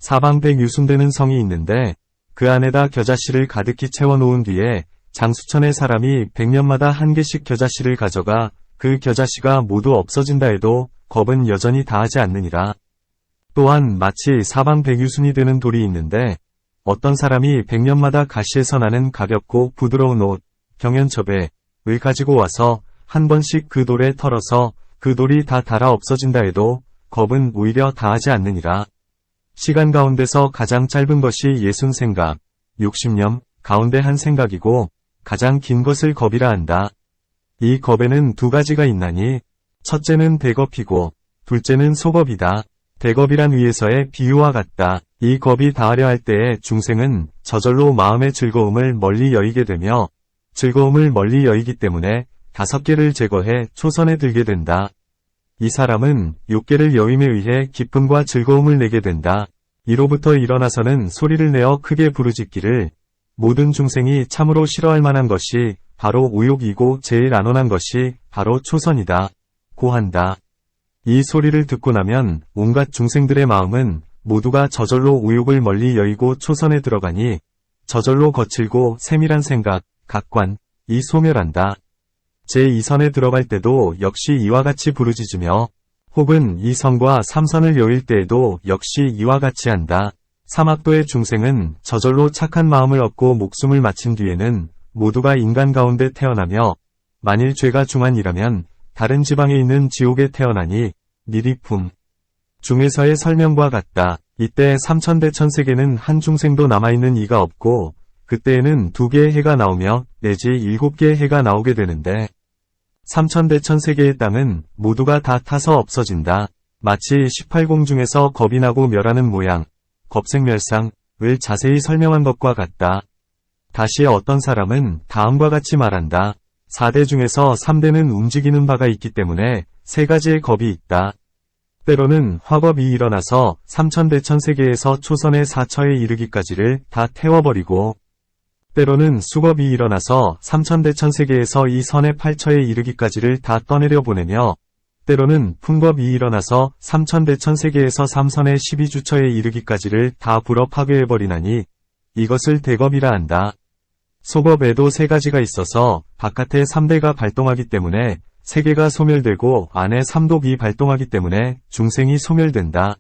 사방백유순되는 성이 있는데 그 안에다 겨자씨를 가득히 채워놓은 뒤에 장수천의 사람이 100년마다 한 개씩 겨자씨를 가져가 그 겨자씨가 모두 없어진다 해도 겁은 여전히 다하지 않느니라. 또한 마치 사방백유순이 되는 돌이 있는데 어떤 사람이 100년마다 가시에서 나는 가볍고 부드러운 옷, 경연첩에 을 가지고 와서 한 번씩 그 돌에 털어서 그 돌이 다 닳아 없어진다 해도 겁은 오히려 다하지 않느니라. 시간 가운데서 가장 짧은 것이 60생각, 60년 가운데 한 생각이고 가장 긴 것을 겁이라 한다. 이 겁에는 두 가지가 있나니 첫째는 대겁이고 둘째는 소겁이다. 대겁이란 위에서의 비유와 같다. 이 겁이 다하려 할 때에 중생은 저절로 마음의 즐거움을 멀리 여의게 되며 즐거움을 멀리 여의기 때문에 5개를 제거해 초선에 들게 된다. 이 사람은 6개를 여임에 의해 기쁨과 즐거움을 내게 된다. 이로부터 일어나서는 소리를 내어 크게 부르짖기를 모든 중생이 참으로 싫어할 만한 것이 바로 우욕이고 제일 안온한 것이 바로 초선이다. 고 한다. 이 소리를 듣고 나면 온갖 중생들의 마음은 모두가 저절로 우욕을 멀리 여의고 초선에 들어가니 저절로 거칠고 세밀한 생각, 각관, 이 소멸한다. 제2선에 들어갈 때도 역시 이와 같이 부르짖으며 혹은 2선과 3선을 여일 때에도 역시 이와 같이 한다. 사막도의 중생은 저절로 착한 마음을 얻고 목숨을 마친 뒤에는 모두가 인간 가운데 태어나며 만일 죄가 중한이라면 다른 지방에 있는 지옥에 태어나니 미리품 중에서의 설명과 같다. 이때 삼천대천세계는 한 중생도 남아있는 이가 없고 그때에는 2개의 해가 나오며 내지 7개의 해가 나오게 되는데 삼천대천세계의 땅은 모두가 다 타서 없어진다. 마치 18궁 중에서 겁이 나고 멸하는 모양, 겁생멸상을 자세히 설명한 것과 같다. 다시 어떤 사람은 다음과 같이 말한다. 4대 중에서 3대는 움직이는 바가 있기 때문에 3가지의 겁이 있다. 때로는 화겁이 일어나서 삼천대천세계에서 초선의 4처에 이르기까지를 다 태워버리고 때로는 수겁이 일어나서 삼천대천세계에서 이 선의 8처에 이르기까지를 다 떠내려 보내며 때로는 풍겁이 일어나서 삼천대천세계에서 3선의 12주처에 이르기까지를 다 불어 파괴해버리나니 이것을 대겁이라 한다. 소겁에도 3가지가 있어서 바깥에 3대가 발동하기 때문에 세계가 소멸되고 안에 3독이 발동하기 때문에 중생이 소멸된다.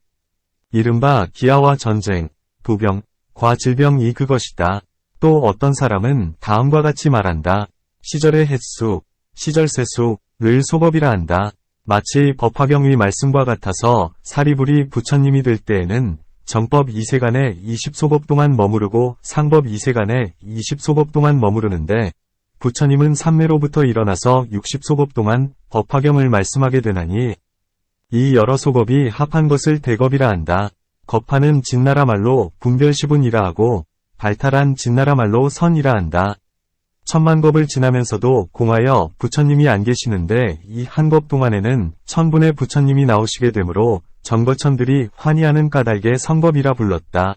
이른바 기아와 전쟁, 부병, 과질병이 그것이다. 또 어떤 사람은 다음과 같이 말한다. 시절의 횟수, 시절세수를 소겁이라 한다. 마치 법화경의 말씀과 같아서 사리불이 부처님이 될 때에는 정법 2세간에 20소법 동안 머무르고 상법 2세간에 20소법 동안 머무르는데 부처님은 삼매로부터 일어나서 60소법 동안 법화경을 말씀하게 되나니 이 여러 소겁이 합한 것을 대겁이라 한다. 겁하는 진나라 말로 분별시분이라 하고 발탈한 진나라 말로 선이라 한다. 천만겁을 지나면서도 공하여 부처님이 안 계시는데 이 한 법 동안에는 천분의 부처님이 나오시게 되므로 정거천들이 환희하는 까닭에 성겁이라 불렀다.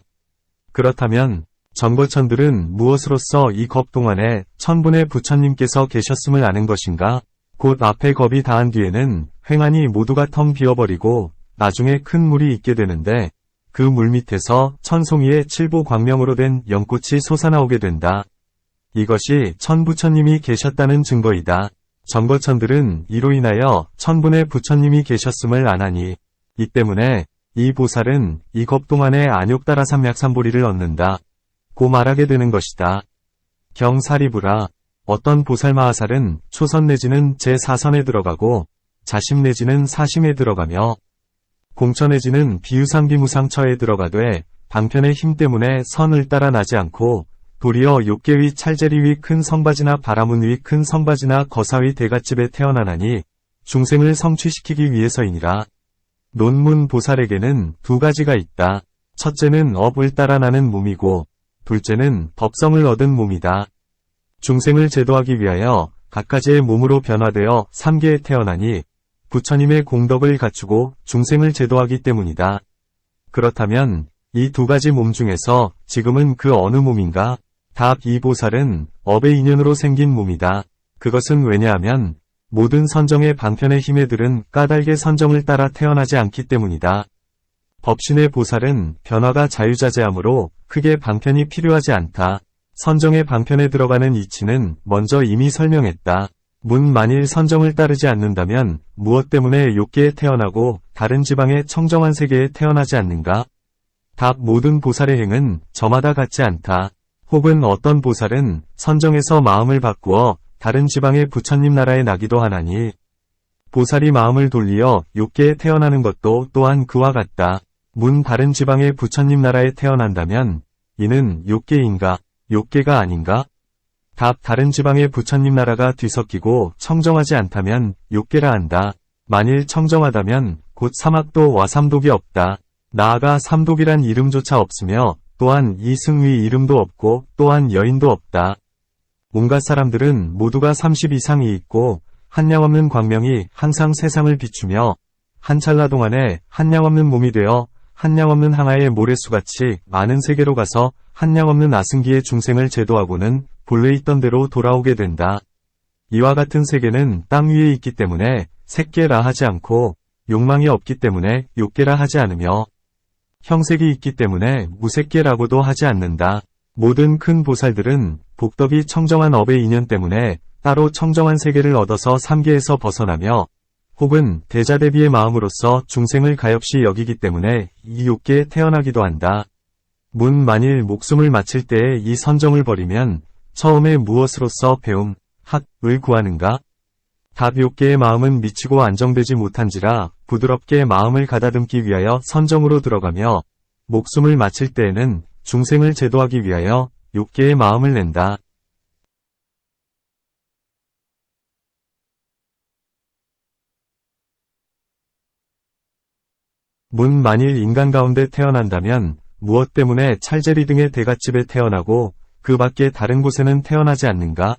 그렇다면 정거천들은 무엇으로써 이 겁 동안에 천분의 부처님께서 계셨음을 아는 것인가? 곧 앞에 겁이 다한 뒤에는 횡하니 모두가 텅 비어버리고 나중에 큰 물이 있게 되는데 그 물 밑에서 천송이의 칠보 광명으로 된 연꽃이 솟아나오게 된다. 이것이 천부처님이 계셨다는 증거이다. 정거천들은 이로 인하여 천분의 부처님이 계셨음을 아나니 이 때문에 이 보살은 이 겁 동안에 안욕다라삼약삼보리를 얻는다. 고 말하게 되는 것이다. 경사리부라 어떤 보살마하살은 초선 내지는 제4선에 들어가고 자심 내지는 사심에 들어가며 공처 내지는 비유상비무상처에 들어가되 방편의 힘 때문에 선을 따라 나지 않고 도리어 욕계 위 찰제리 위 큰 성바지나 바라문 위 큰 성바지나 거사 위 대갓집에 태어나나니 중생을 성취시키기 위해서이니라. 논문 보살에게는 두 가지가 있다. 첫째는 업을 따라 나는 몸이고 둘째는 법성을 얻은 몸이다. 중생을 제도하기 위하여 각가지의 몸으로 변화되어 3계에 태어나니 부처님의 공덕을 갖추고 중생을 제도하기 때문이다. 그렇다면 이 두 가지 몸 중에서 지금은 그 어느 몸인가? 답 이 보살은 업의 인연으로 생긴 몸이다. 그것은 왜냐하면 모든 선정의 방편의 힘애들은 까닭의 선정을 따라 태어나지 않기 때문이다. 법신의 보살은 변화가 자유자재하므로 크게 방편이 필요하지 않다. 선정의 방편에 들어가는 이치는 먼저 이미 설명했다. 만일 선정을 따르지 않는다면 무엇 때문에 욕계에 태어나고 다른 지방의 청정한 세계에 태어나지 않는가? 답 모든 보살의 행은 저마다 같지 않다. 혹은 어떤 보살은 선정에서 마음을 바꾸어 다른 지방의 부처님 나라에 나기도 하나니 보살이 마음을 돌리어 욕계에 태어나는 것도 또한 그와 같다. 다른 지방의 부처님 나라에 태어난다면 이는 욕계인가? 욕계가 아닌가? 답 다른 지방의 부처님 나라가 뒤섞이고 청정하지 않다면 욕계라 한다. 만일 청정하다면 곧 사막도 와삼독이 없다. 나아가 삼독이란 이름조차 없으며 또한 이승위 이름도 없고 또한 여인도 없다. 온갖 사람들은 모두가 30 이상이 있고 한량없는 광명이 항상 세상을 비추며 한 찰나 동안에 한량없는 몸이 되어 한량없는 항아의 모래수같이 많은 세계로 가서 한량없는 아승기의 중생을 제도하고는 본래 있던 대로 돌아오게 된다. 이와 같은 세계는 땅 위에 있기 때문에 색계라 하지 않고 욕망이 없기 때문에 욕계라 하지 않으며 형색이 있기 때문에 무색계라고도 하지 않는다. 모든 큰 보살들은 복덕이 청정한 업의 인연 때문에 따로 청정한 세계를 얻어서 삼계에서 벗어나며 혹은 대자대비의 마음으로서 중생을 가엾이 여기기 때문에 이 욕계에 태어나기도 한다. 만일 목숨을 마칠 때에 이 선정을 버리면 처음에 무엇으로서 배움, 학을 구하는가? 답 욕계의 마음은 미치고 안정되지 못한지라 부드럽게 마음을 가다듬기 위하여 선정으로 들어가며 목숨을 마칠 때에는 중생을 제도하기 위하여 욕계의 마음을 낸다. 만일 인간 가운데 태어난다면 무엇 때문에 찰제리 등의 대갓집에 태어나고 그 밖에 다른 곳에는 태어나지 않는가?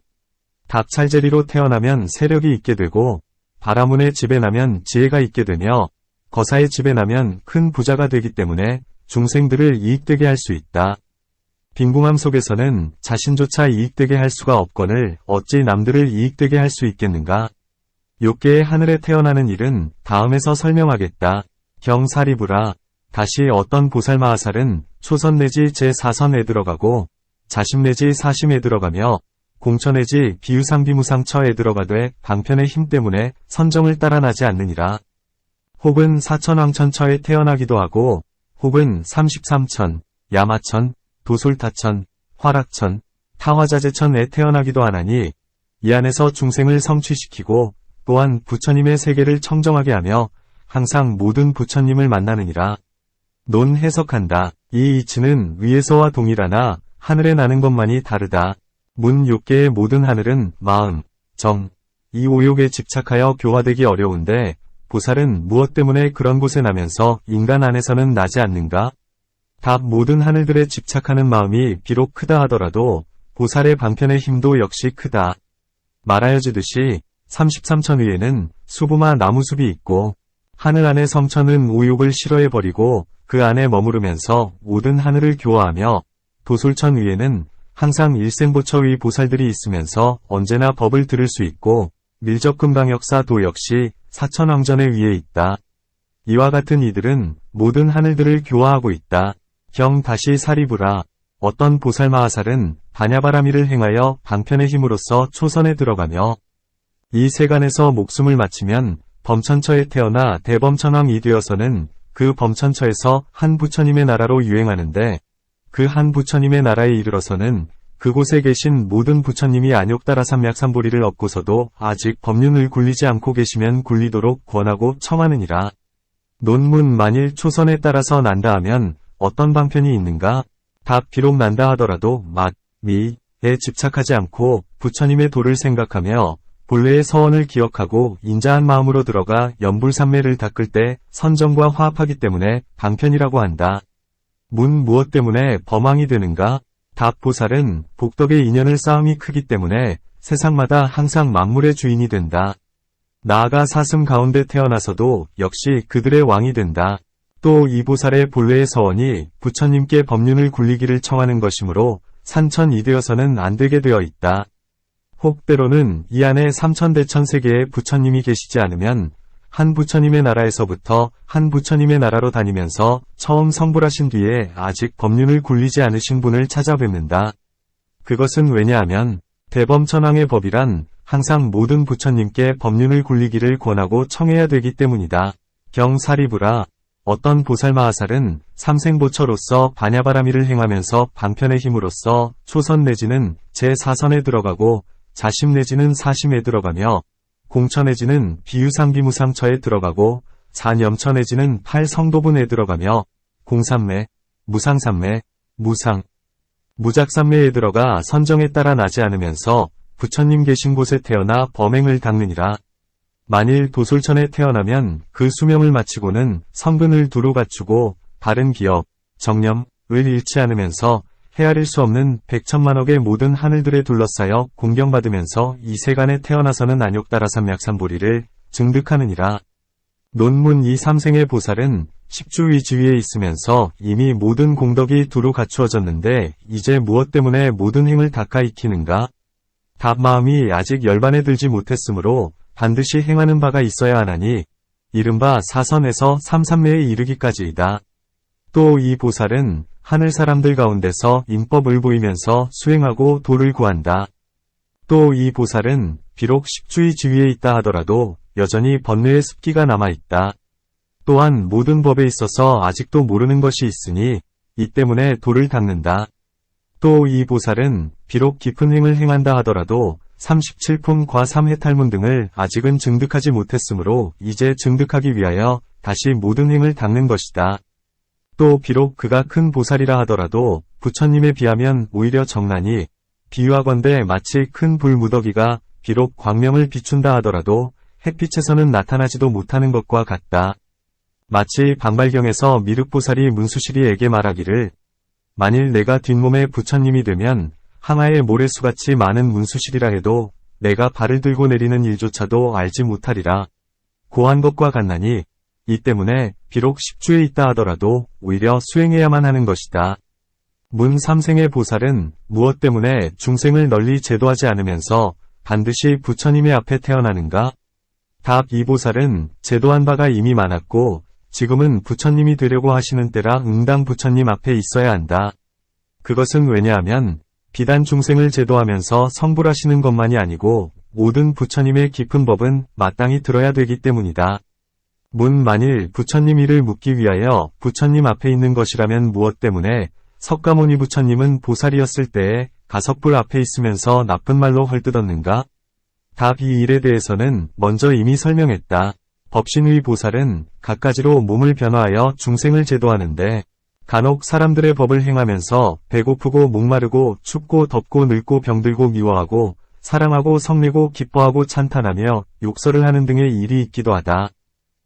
답 찰제리로 태어나면 세력이 있게 되고 바라문의 집에 나면 지혜가 있게 되며 거사의 집에 나면 큰 부자가 되기 때문에 중생들을 이익되게 할 수 있다. 빈궁함 속에서는 자신조차 이익되게 할 수가 없거늘 어찌 남들을 이익되게 할 수 있겠는가? 욕계의 하늘에 태어나는 일은 다음에서 설명하겠다. 경사리부라 다시 어떤 보살마하살은 초선 내지 제4선에 들어가고 자심 내지 사심에 들어가며 공처 내지 비유상비무상처에 들어가되 방편의 힘 때문에 선정을 따라 나지 않느니라. 혹은 사천왕천처에 태어나기도 하고 혹은 33천, 야마천, 도솔타천, 화락천, 타화자재천에 태어나기도 하나니 이 안에서 중생을 성취시키고 또한 부처님의 세계를 청정하게 하며 항상 모든 부처님을 만나느니라. 논 해석한다. 이 이치는 위에서와 동일하나 하늘에 나는 것만이 다르다. 욕계의 모든 하늘은 마음, 정, 이 오욕에 집착하여 교화되기 어려운데 보살은 무엇 때문에 그런 곳에 나면서 인간 안에서는 나지 않는가? 답 모든 하늘들에 집착하는 마음이 비록 크다 하더라도 보살의 방편의 힘도 역시 크다. 말하여주듯이 33천 위에는 수부마 나무숲이 있고 하늘 안의 성천은 우욕을 싫어해버리고 그 안에 머무르면서 모든 하늘을 교화하며 도솔천 위에는 항상 일생보처의 보살들이 있으면서 언제나 법을 들을 수 있고 밀적금강역사도 역시 사천왕전의 위에 있다. 이와 같은 이들은 모든 하늘들을 교화하고 있다. 경 다시 사리부라. 어떤 보살마하살은 반야바라미를 행하여 방편의 힘으로써 초선에 들어가며 이 세간에서 목숨을 마치면 범천처에 태어나 대범천왕이 되어서는 그 범천처에서 한 부처님의 나라로 유행하는데 그 한 부처님의 나라에 이르러서는 그곳에 계신 모든 부처님이 안욕따라 삼약삼보리를 얻고서도 아직 법륜을 굴리지 않고 계시면 굴리도록 권하고 청하느니라. 논문 만일 초선에 따라서 난다 하면 어떤 방편이 있는가? 답 비록 난다 하더라도 맛, 미에 집착하지 않고 부처님의 도를 생각하며 본래의 서원을 기억하고 인자한 마음으로 들어가 연불삼매를 닦을 때 선정과 화합하기 때문에 방편이라고 한다. 문 무엇 때문에 범왕이 되는가? 답 보살은 복덕의 인연을 쌓음이 크기 때문에 세상마다 항상 만물의 주인이 된다. 나아가 사슴 가운데 태어나서도 역시 그들의 왕이 된다. 또 이 보살의 본래의 서원이 부처님께 법륜을 굴리기를 청하는 것이므로 산천이 되어서는 안 되게 되어 있다. 혹 때로는 이 안에 삼천대천세계의 부처님이 계시지 않으면 한 부처님의 나라에서부터 한 부처님의 나라로 다니면서 처음 성불하신 뒤에 아직 법륜을 굴리지 않으신 분을 찾아뵙는다. 그것은 왜냐하면 대범천왕의 법이란 항상 모든 부처님께 법륜을 굴리기를 권하고 청해야 되기 때문이다. 경사리부라. 어떤 보살마하살은 삼생보처로서 반야바라미를 행하면서 방편의 힘으로써 초선 내지는 제4선에 들어가고 자심 내지는 사심에 들어가며 공처 내지는 비유상비무상처에 들어가고 산염처 내지는 팔성도분에 들어가며 공삼매, 무상삼매, 무상, 무작삼매에 들어가 선정에 따라 나지 않으면서 부처님 계신 곳에 태어나 범행을 닦느니라. 만일 도솔천에 태어나면 그 수명을 마치고는 성근을 두루 갖추고 바른 기업, 정념을 잃지 않으면서 헤아릴 수 없는 백천만억의 모든 하늘들에 둘러싸여 공경받으면서 이 세간에 태어나서는 안욕따라삼약삼보리를 증득하느니라. 논문 이 삼생의 보살은 십주위지위에 있으면서 이미 모든 공덕이 두루 갖추어졌는데 이제 무엇 때문에 모든 행을 닦아 익히는가? 답 마음이 아직 열반에 들지 못했으므로 반드시 행하는 바가 있어야 하나니 이른바 사선에서 삼삼매에 이르기까지이다. 또 이 보살은 하늘 사람들 가운데서 인법을 보이면서 수행하고 도를 구한다. 또 이 보살은 비록 십주위 지위에 있다 하더라도 여전히 번뇌의 습기가 남아있다. 또한 모든 법에 있어서 아직도 모르는 것이 있으니 이 때문에 도를 닦는다. 또 이 보살은 비록 깊은 행을 행한다 하더라도 37품 과3해탈문 등을 아직은 증득하지 못했으므로 이제 증득하기 위하여 다시 모든 행을 닦는 것이다. 또 비록 그가 큰 보살이라 하더라도 부처님에 비하면 오히려 적나니 비유하건대 마치 큰 불무더기가 비록 광명을 비춘다 하더라도 햇빛에서는 나타나지도 못하는 것과 같다. 마치 방발경에서 미륵보살이 문수실이에게 말하기를 만일 내가 뒷몸에 부처님이 되면 항아의 모래수같이 많은 문수실이라 해도 내가 발을 들고 내리는 일조차도 알지 못하리라. 고한 것과 같나니 이 때문에 비록 십주에 있다 하더라도 오히려 수행해야만 하는 것이다. 문 삼생의 보살은 무엇 때문에 중생을 널리 제도하지 않으면서 반드시 부처님의 앞에 태어나는가? 답 이 보살은 제도한 바가 이미 많았고 지금은 부처님이 되려고 하시는 때라 응당 부처님 앞에 있어야 한다. 그것은 왜냐하면 비단 중생을 제도하면서 성불하시는 것만이 아니고 모든 부처님의 깊은 법은 마땅히 들어야 되기 때문이다. 문 만일 부처님 이를 묻기 위하여 부처님 앞에 있는 것이라면 무엇 때문에 석가모니 부처님은 보살이었을 때에 가석불 앞에 있으면서 나쁜 말로 헐뜯었는가? 답 이 일에 대해서는 먼저 이미 설명했다. 법신의 보살은 갖가지로 몸을 변화하여 중생을 제도하는데 간혹 사람들의 법을 행하면서 배고프고 목마르고 춥고 덥고 늙고 병들고 미워하고 사랑하고 성내고 기뻐하고 찬탄하며 욕설을 하는 등의 일이 있기도 하다.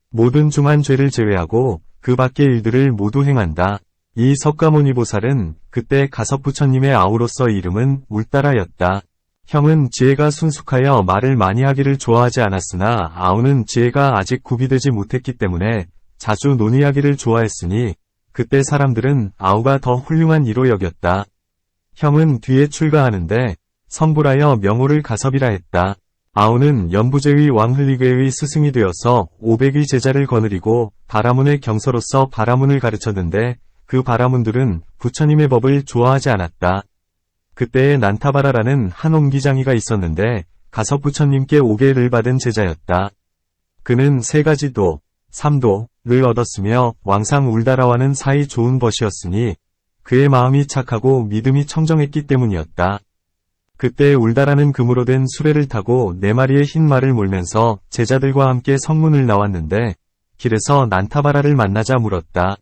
모든 중한 죄를 제외하고 그 밖의 일들을 모두 행한다. 이 석가모니보살은 그때 가섭부처님의 아우로서 이름은 울따라였다. 형은 지혜가 순숙하여 말을 많이 하기를 좋아하지 않았으나 아우는 지혜가 아직 구비되지 못했기 때문에 자주 논의하기를 좋아했으니 그때 사람들은 아우가 더 훌륭한 이로 여겼다. 형은 뒤에 출가하는데 성불하여 명호를 가섭이라 했다. 아우는 연부제의 왕흘리괴의 스승이 되어서 500의 제자를 거느리고 바라문의 경서로서 바라문을 가르쳤는데 그 바라문들은 부처님의 법을 좋아하지 않았다. 그때에 난타바라라는 한 옹기장이가 있었는데 가섭부처님께 5개를 받은 제자였다. 그는 3가지 삼도를 얻었으며 왕상 울다라와는 사이 좋은 벗이었으니 그의 마음이 착하고 믿음이 청정했기 때문이었다. 그때 울다라는 금으로 된 수레를 타고 4마리의 흰 말을 몰면서 제자들과 함께 성문을 나왔는데 길에서 난타바라를 만나자 물었다.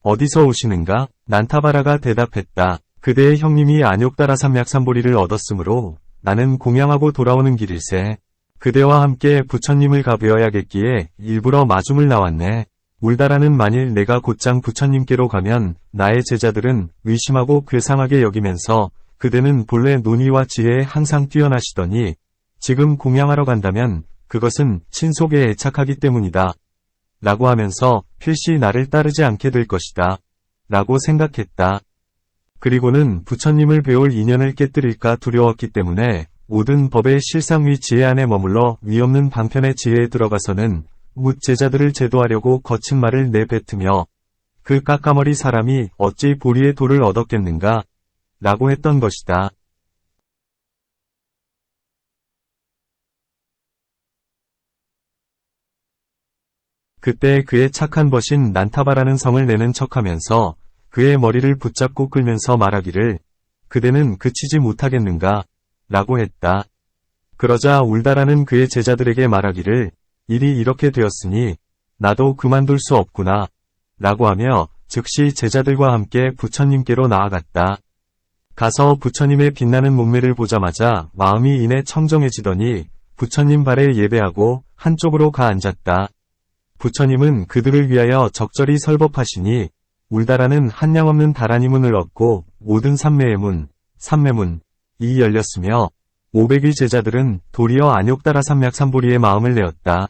어디서 오시는가? 난타바라가 대답했다. 그대의 형님이 안욕다라 삼약삼보리를 얻었으므로 나는 공양하고 돌아오는 길일세. 그대와 함께 부처님을 가뵈어야겠기에 일부러 마중을 나왔네. 울다라는 만일 내가 곧장 부처님께로 가면 나의 제자들은 의심하고 괴상하게 여기면서 그대는 본래 논의와 지혜에 항상 뛰어나시더니 지금 공양하러 간다면 그것은 친속에 애착하기 때문이다. 라고 하면서 필시 나를 따르지 않게 될 것이다. 라고 생각했다. 그리고는 부처님을 배울 인연을 깨뜨릴까 두려웠기 때문에 모든 법의 실상위 지혜 안에 머물러 위없는 방편의 지혜에 들어가서는 묻 제자들을 제도하려고 거친 말을 내뱉으며 그 까까머리 사람이 어찌 보리의 도를 얻었겠는가? 라고 했던 것이다. 그때 그의 착한 벗인 난타바라는 성을 내는 척하면서 그의 머리를 붙잡고 끌면서 말하기를 그대는 그치지 못하겠는가? 라고 했다. 그러자 울다라는 그의 제자들에게 말하기를 일이 이렇게 되었으니 나도 그만둘 수 없구나. 라고 하며 즉시 제자들과 함께 부처님께로 나아갔다. 가서 부처님의 빛나는 몸매를 보자마자 마음이 이내 청정해지더니 부처님 발에 예배하고 한쪽으로 가 앉았다. 부처님은 그들을 위하여 적절히 설법하시니 울다라는 한량없는 다라니 문을 얻고 모든 삼매의 문, 삼매문이 열렸으며 500의 제자들은 도리어 안욕다라 삼약삼보리의 마음을 내었다.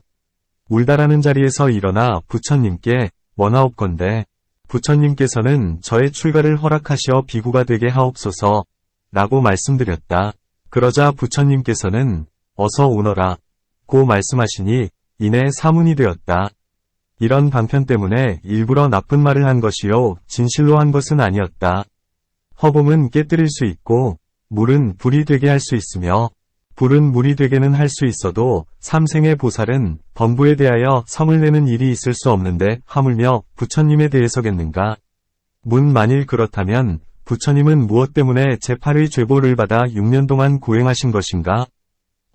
울다라는 자리에서 일어나 부처님께 원하옵건대 부처님께서는 저의 출가를 허락하시어 비구가 되게 하옵소서 라고 말씀드렸다. 그러자 부처님께서는 어서 오너라 고 말씀하시니 이내 사문이 되었다. 이런 방편 때문에 일부러 나쁜 말을 한 것이요 진실로 한 것은 아니었다. 허공은 깨뜨릴 수 있고 물은 불이 되게 할 수 있으며 불은 물이 되게는 할 수 있어도 삼생의 보살은 범부에 대하여 성을 내는 일이 있을 수 없는데 하물며 부처님에 대해서겠는가? 만일 그렇다면 부처님은 무엇 때문에 제8의 죄보를 받아 6년 동안 고행하신 것인가?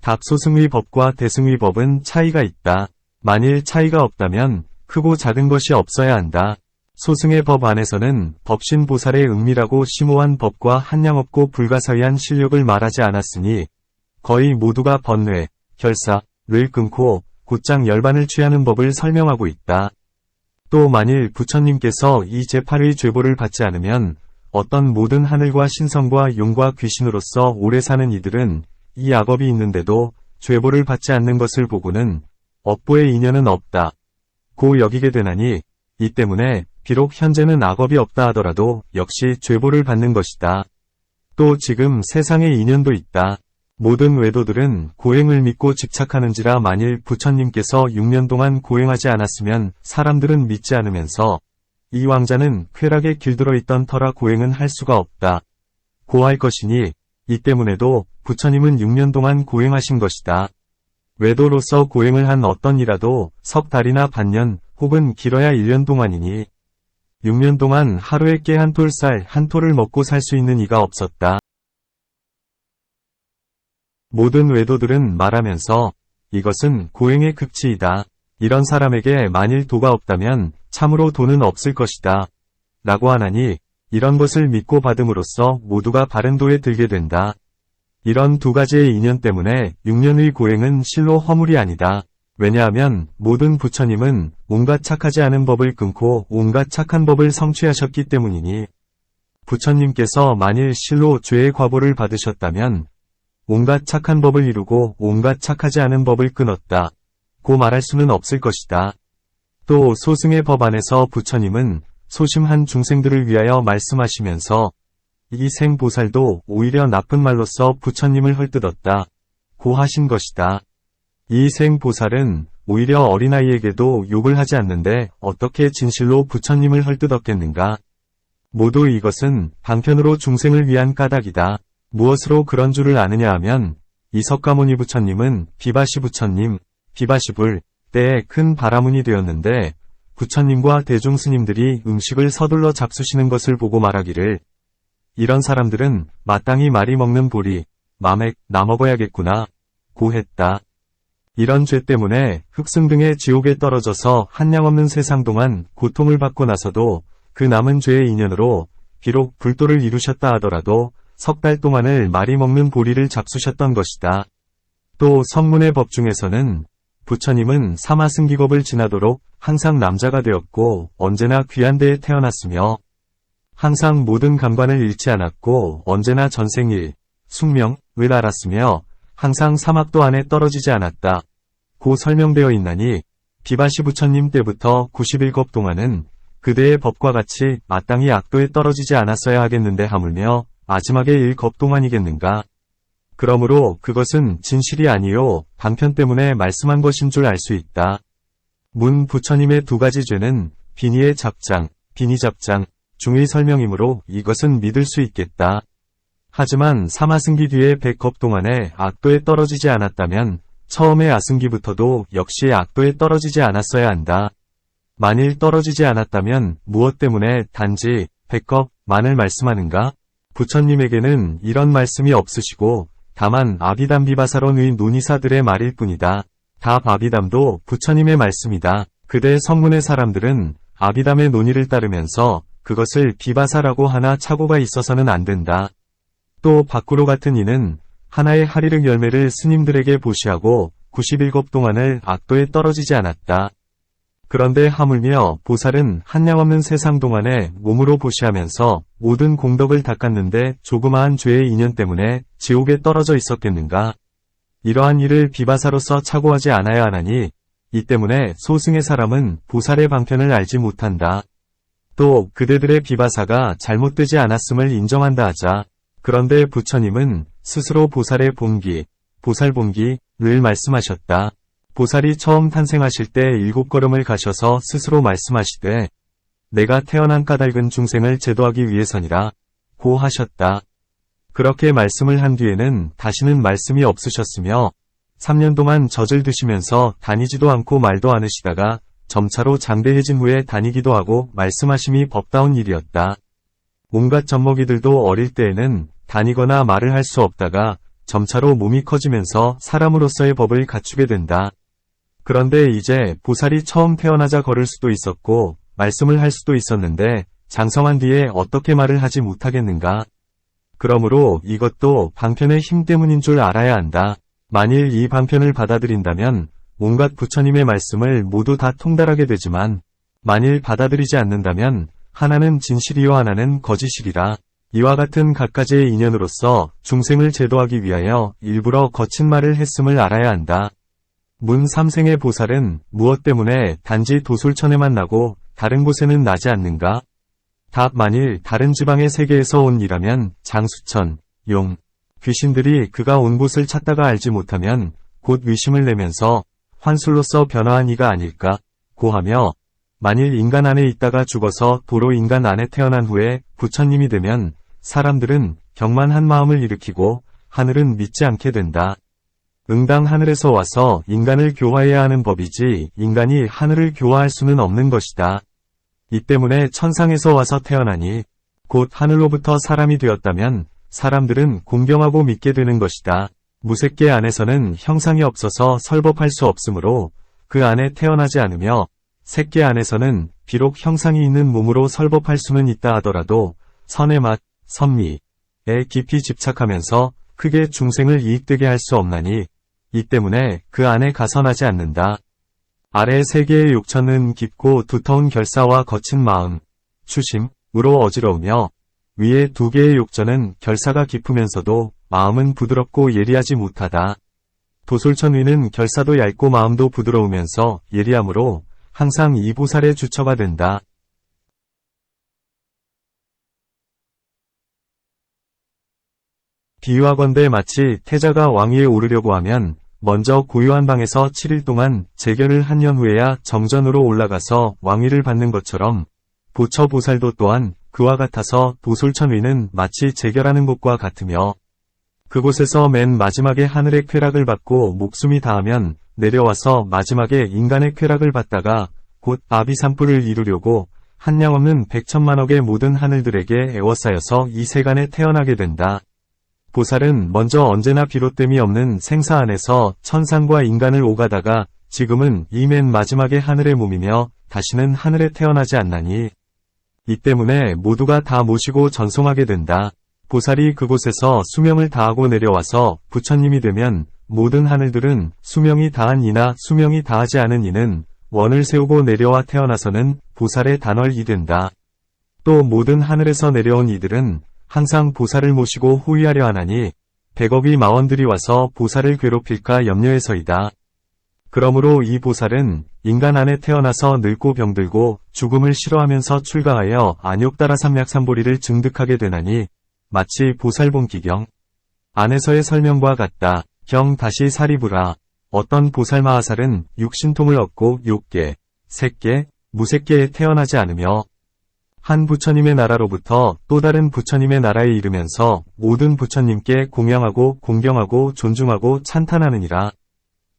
답소승의 법과 대승의 법은 차이가 있다. 만일 차이가 없다면 크고 작은 것이 없어야 한다. 소승의 법 안에서는 법신보살의 은밀하고 심오한 법과 한량없고 불가사의한 실력을 말하지 않았으니 거의 모두가 번뇌, 결사를 끊고 곧장 열반을 취하는 법을 설명하고 있다. 또 만일 부처님께서 이 제8의 죄보를 받지 않으면 어떤 모든 하늘과 신성과 용과 귀신으로서 오래 사는 이들은 이 악업이 있는데도 죄보를 받지 않는 것을 보고는 업보의 인연은 없다. 고 여기게 되나니 이 때문에 비록 현재는 악업이 없다 하더라도 역시 죄보를 받는 것이다. 또 지금 세상에 인연도 있다. 모든 외도들은 고행을 믿고 집착하는지라 만일 부처님께서 6년 동안 고행하지 않았으면 사람들은 믿지 않으면서 이 왕자는 쾌락에 길들어 있던 터라 고행은 할 수가 없다. 고할 것이니 이 때문에도 부처님은 6년 동안 고행하신 것이다. 외도로서 고행을 한 어떤 이라도 석 달이나 반년 혹은 길어야 1년 동안이니 6년 동안 하루에 깨 한 톨 쌀 한 톨을 먹고 살 수 있는 이가 없었다. 모든 외도들은 말하면서 이것은 고행의 극치이다. 이런 사람에게 만일 도가 없다면 참으로 도는 없을 것이다. 라고 하나니 이런 것을 믿고 받음으로써 모두가 바른 도에 들게 된다. 이런 두 가지의 인연 때문에 6년의 고행은 실로 허물이 아니다. 왜냐하면 모든 부처님은 온갖 착하지 않은 법을 끊고 온갖 착한 법을 성취하셨기 때문이니 부처님께서 만일 실로 죄의 과보를 받으셨다면 온갖 착한 법을 이루고 온갖 착하지 않은 법을 끊었다 고 말할 수는 없을 것이다. 또 소승의 법 안에서 부처님은 소심한 중생들을 위하여 말씀하시면서 이 생보살도 오히려 나쁜 말로써 부처님을 헐뜯었다 고 하신 것이다. 이 생보살은 오히려 어린아이에게도 욕을 하지 않는데 어떻게 진실로 부처님을 헐뜯었겠는가. 모두 이것은 방편으로 중생을 위한 까닭이다. 무엇으로 그런 줄을 아느냐 하면 이석가모니 부처님은 비바시 부처님, 비바시불 때에 큰 바라문이 되었는데 부처님과 대중스님들이 음식을 서둘러 잡수시는 것을 보고 말하기를 이런 사람들은 마땅히 말이 먹는 보리, 마맥, 나 먹어야겠구나 고 했다. 이런 죄 때문에 흑승 등의 지옥에 떨어져서 한량없는 세상 동안 고통을 받고 나서도 그 남은 죄의 인연으로 비록 불도를 이루셨다 하더라도 석 달 동안을 말이 먹는 보리를 잡수셨던 것이다. 또 성문의 법 중에서는 부처님은 사마승기겁을 지나도록 항상 남자가 되었고 언제나 귀한 데에 태어났으며 항상 모든 감관을 잃지 않았고 언제나 전생일, 숙명을 알았으며 항상 사막도 안에 떨어지지 않았다 고 설명되어 있나니 비바시 부처님 때부터 91겁 동안은 그대의 법과 같이 마땅히 악도에 떨어지지 않았어야 하겠는데 하물며 마지막에 1겁 동안이겠는가. 그러므로 그것은 진실이 아니요 방편 때문에 말씀한 것인 줄 알 수 있다. 문 부처님의 두 가지 죄는 비니의 잡장, 비니잡장 중의 설명이므로 이것은 믿을 수 있겠다. 하지만 사마승기 뒤에 100겁 동안에 악도에 떨어지지 않았다면 처음의 아승기부터도 역시 악도에 떨어지지 않았어야 한다. 만일 떨어지지 않았다면 무엇 때문에 단지 100겁만을 말씀하는가? 부처님에게는 이런 말씀이 없으시고 다만 아비담비바사론의 논의사들의 말일 뿐이다. 다바비담도 부처님의 말씀이다. 그대 성문의 사람들은 아비담의 논의를 따르면서 그것을 비바사라고 하나 착오가 있어서는 안 된다. 또 바꾸로 같은 이는 하나의 하리륵 열매를 스님들에게 보시하고 91겁 동안을 악도에 떨어지지 않았다. 그런데 하물며 보살은 한량없는 세상 동안에 몸으로 보시하면서 모든 공덕을 닦았는데 조그마한 죄의 인연 때문에 지옥에 떨어져 있었겠는가. 이러한 일을 비바사로서 착오하지 않아야 하나니 이 때문에 소승의 사람은 보살의 방편을 알지 못한다. 또 그대들의 비바사가 잘못되지 않았음을 인정한다 하자. 그런데 부처님은 스스로 보살의 본기, 보살본기를 말씀하셨다. 보살이 처음 탄생하실 때 7걸음을 가셔서 스스로 말씀하시되 내가 태어난 까닭은 중생을 제도하기 위해서니라 고 하셨다. 그렇게 말씀을 한 뒤에는 다시는 말씀이 없으셨으며 3년 동안 젖을 드시면서 다니지도 않고 말도 않으시다가 점차로 장대해진 후에 다니기도 하고 말씀하심이 법다운 일이었다. 온갖 젖먹이들도 어릴 때에는 다니거나 말을 할 수 없다가 점차로 몸이 커지면서 사람으로서의 법을 갖추게 된다. 그런데 이제 보살이 처음 태어나자 걸을 수도 있었고 말씀을 할 수도 있었는데 장성한 뒤에 어떻게 말을 하지 못하겠는가. 그러므로 이것도 방편의 힘 때문인 줄 알아야 한다. 만일 이 방편을 받아들인다면 온갖 부처님의 말씀을 모두 다 통달하게 되지만 만일 받아들이지 않는다면 하나는 진실이요 하나는 거짓이리라. 이와 같은 갖가지의 인연으로서 중생을 제도하기 위하여 일부러 거친 말을 했음을 알아야 한다. 문 삼생의 보살은 무엇 때문에 단지 도솔천에만 나고 다른 곳에는 나지 않는가? 답 만일 다른 지방의 세계에서 온 이라면 장수천, 용, 귀신들이 그가 온 곳을 찾다가 알지 못하면 곧 의심을 내면서 환술로서 변화한 이가 아닐까 고하며 만일 인간 안에 있다가 죽어서 도로 인간 안에 태어난 후에 부처님이 되면 사람들은 경만한 마음을 일으키고 하늘은 믿지 않게 된다. 응당 하늘에서 와서 인간을 교화해야 하는 법이지 인간이 하늘을 교화할 수는 없는 것이다. 이 때문에 천상에서 와서 태어나니 곧 하늘로부터 사람이 되었다면 사람들은 공경하고 믿게 되는 것이다. 무색계 안에서는 형상이 없어서 설법할 수 없으므로 그 안에 태어나지 않으며 색계 안에서는 비록 형상이 있는 몸으로 설법할 수는 있다 하더라도 선의 맛, 선미에 깊이 집착하면서 크게 중생을 이익되게 할 수 없나니 이 때문에 그 안에 가선하지 않는다. 아래 세 개의 욕천은 깊고 두터운 결사와 거친 마음, 추심으로 어지러우며 위에 두 개의 욕전은 결사가 깊으면서도 마음은 부드럽고 예리하지 못하다. 도솔천 위는 결사도 얇고 마음도 부드러우면서 예리함으로 항상 이 보살의 주처가 된다. 비유하건대 마치 태자가 왕위에 오르려고 하면 먼저 고요한 방에서 7일 동안 재결을 한 년 후에야 정전으로 올라가서 왕위를 받는 것처럼 보처보살도 또한 그와 같아서 도솔천위는 마치 재결하는 곳과 같으며 그곳에서 맨 마지막에 하늘의 쾌락을 받고 목숨이 다하면 내려와서 마지막에 인간의 쾌락을 받다가 곧 아비산불을 이루려고 한량없는 백천만억의 모든 하늘들에게 애워싸여서 이 세간에 태어나게 된다. 보살은 먼저 언제나 비롯됨이 없는 생사 안에서 천상과 인간을 오가다가 지금은 이 맨 마지막에 하늘의 몸이며 다시는 하늘에 태어나지 않나니 이 때문에 모두가 다 모시고 전송하게 된다. 보살이 그곳에서 수명을 다하고 내려와서 부처님이 되면 모든 하늘들은 수명이 다한 이나 수명이 다하지 않은 이는 원을 세우고 내려와 태어나서는 보살의 단월이 된다. 또 모든 하늘에서 내려온 이들은 항상 보살을 모시고 호위하려 하나니 백업이 마원들이 와서 보살을 괴롭힐까 염려해서이다. 그러므로 이 보살은 인간 안에 태어나서 늙고 병들고 죽음을 싫어하면서 출가하여 안욕따라 삼약삼보리를 증득하게 되나니 마치 보살본기경 안에서의 설명과 같다. 경 다시 사리부라. 어떤 보살마하살은 육신통을 얻고 욕계, 색계, 무색계에 태어나지 않으며 한 부처님의 나라로부터 또 다른 부처님의 나라에 이르면서 모든 부처님께 공양하고 공경하고 존중하고 찬탄하느니라.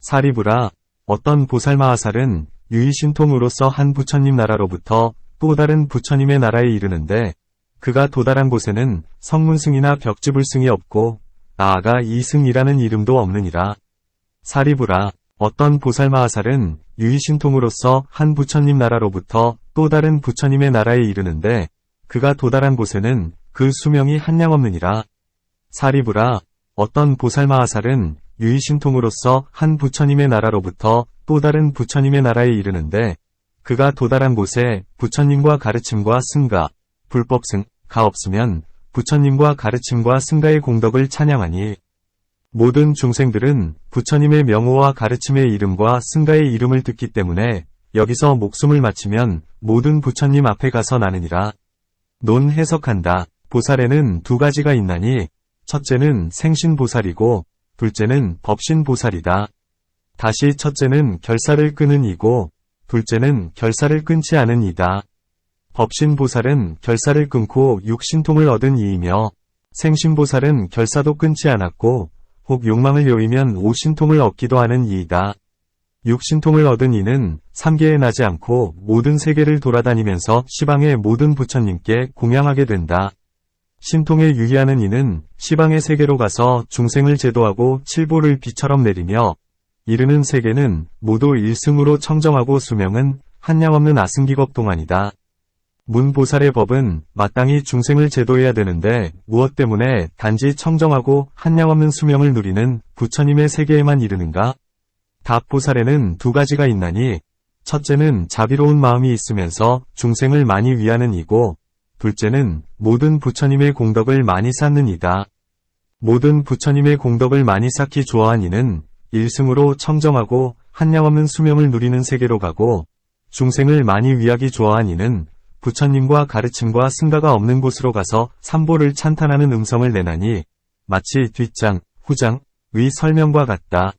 사리부라. 어떤 보살마하살은 유의신통으로서 한 부처님 나라로부터 또 다른 부처님의 나라에 이르는데 그가 도달한 곳에는 성문승이나 벽지불승이 없고 나아가 이승이라는 이름도 없느니라. 사리부라. 어떤 보살마하살은 유의신통으로서 한 부처님 나라로부터 또 다른 부처님의 나라에 이르는데 그가 도달한 곳에는 그 수명이 한량없느니라. 사리부라. 어떤 보살마하살은 유의신통으로서 한 부처님의 나라로부터 또 다른 부처님의 나라에 이르는데 그가 도달한 곳에 부처님과 가르침과 승가, 불법승가 없으면 부처님과 가르침과 승가의 공덕을 찬양하니 모든 중생들은 부처님의 명호와 가르침의 이름과 승가의 이름을 듣기 때문에 여기서 목숨을 마치면 모든 부처님 앞에 가서 나느니라. 논 해석한다. 보살에는 두 가지가 있나니 첫째는 생신보살이고 둘째는 법신보살이다. 다시 첫째는 결사를 끄는 이고 둘째는 결사를 끊지 않은 이다. 법신보살은 결사를 끊고 육신통을 얻은 이이며 생신보살은 결사도 끊지 않았고 혹 욕망을 요이면 오신통을 얻기도 하는 이이다. 육신통을 얻은 이는 삼계에 나지 않고 모든 세계를 돌아다니면서 시방의 모든 부처님께 공양하게 된다. 신통에 유의하는 이는 시방의 세계로 가서 중생을 제도하고 칠보를 비처럼 내리며 이르는 세계는 모두 일승으로 청정하고 수명은 한량없는 아승기겁 동안이다. 문보살의 법은 마땅히 중생을 제도해야 되는데 무엇 때문에 단지 청정하고 한량없는 수명을 누리는 부처님의 세계에만 이르는가? 답보살에는 두 가지가 있나니 첫째는 자비로운 마음이 있으면서 중생을 많이 위하는 이고 둘째는 모든 부처님의 공덕을 많이 쌓는 이다. 모든 부처님의 공덕을 많이 쌓기 좋아한 이는 일승으로 청정하고 한량없는 수명을 누리는 세계로 가고 중생을 많이 위하기 좋아한 이는 부처님과 가르침과 승가가 없는 곳으로 가서 삼보를 찬탄하는 음성을 내나니 마치 뒷장, 후장, 위 설명과 같다.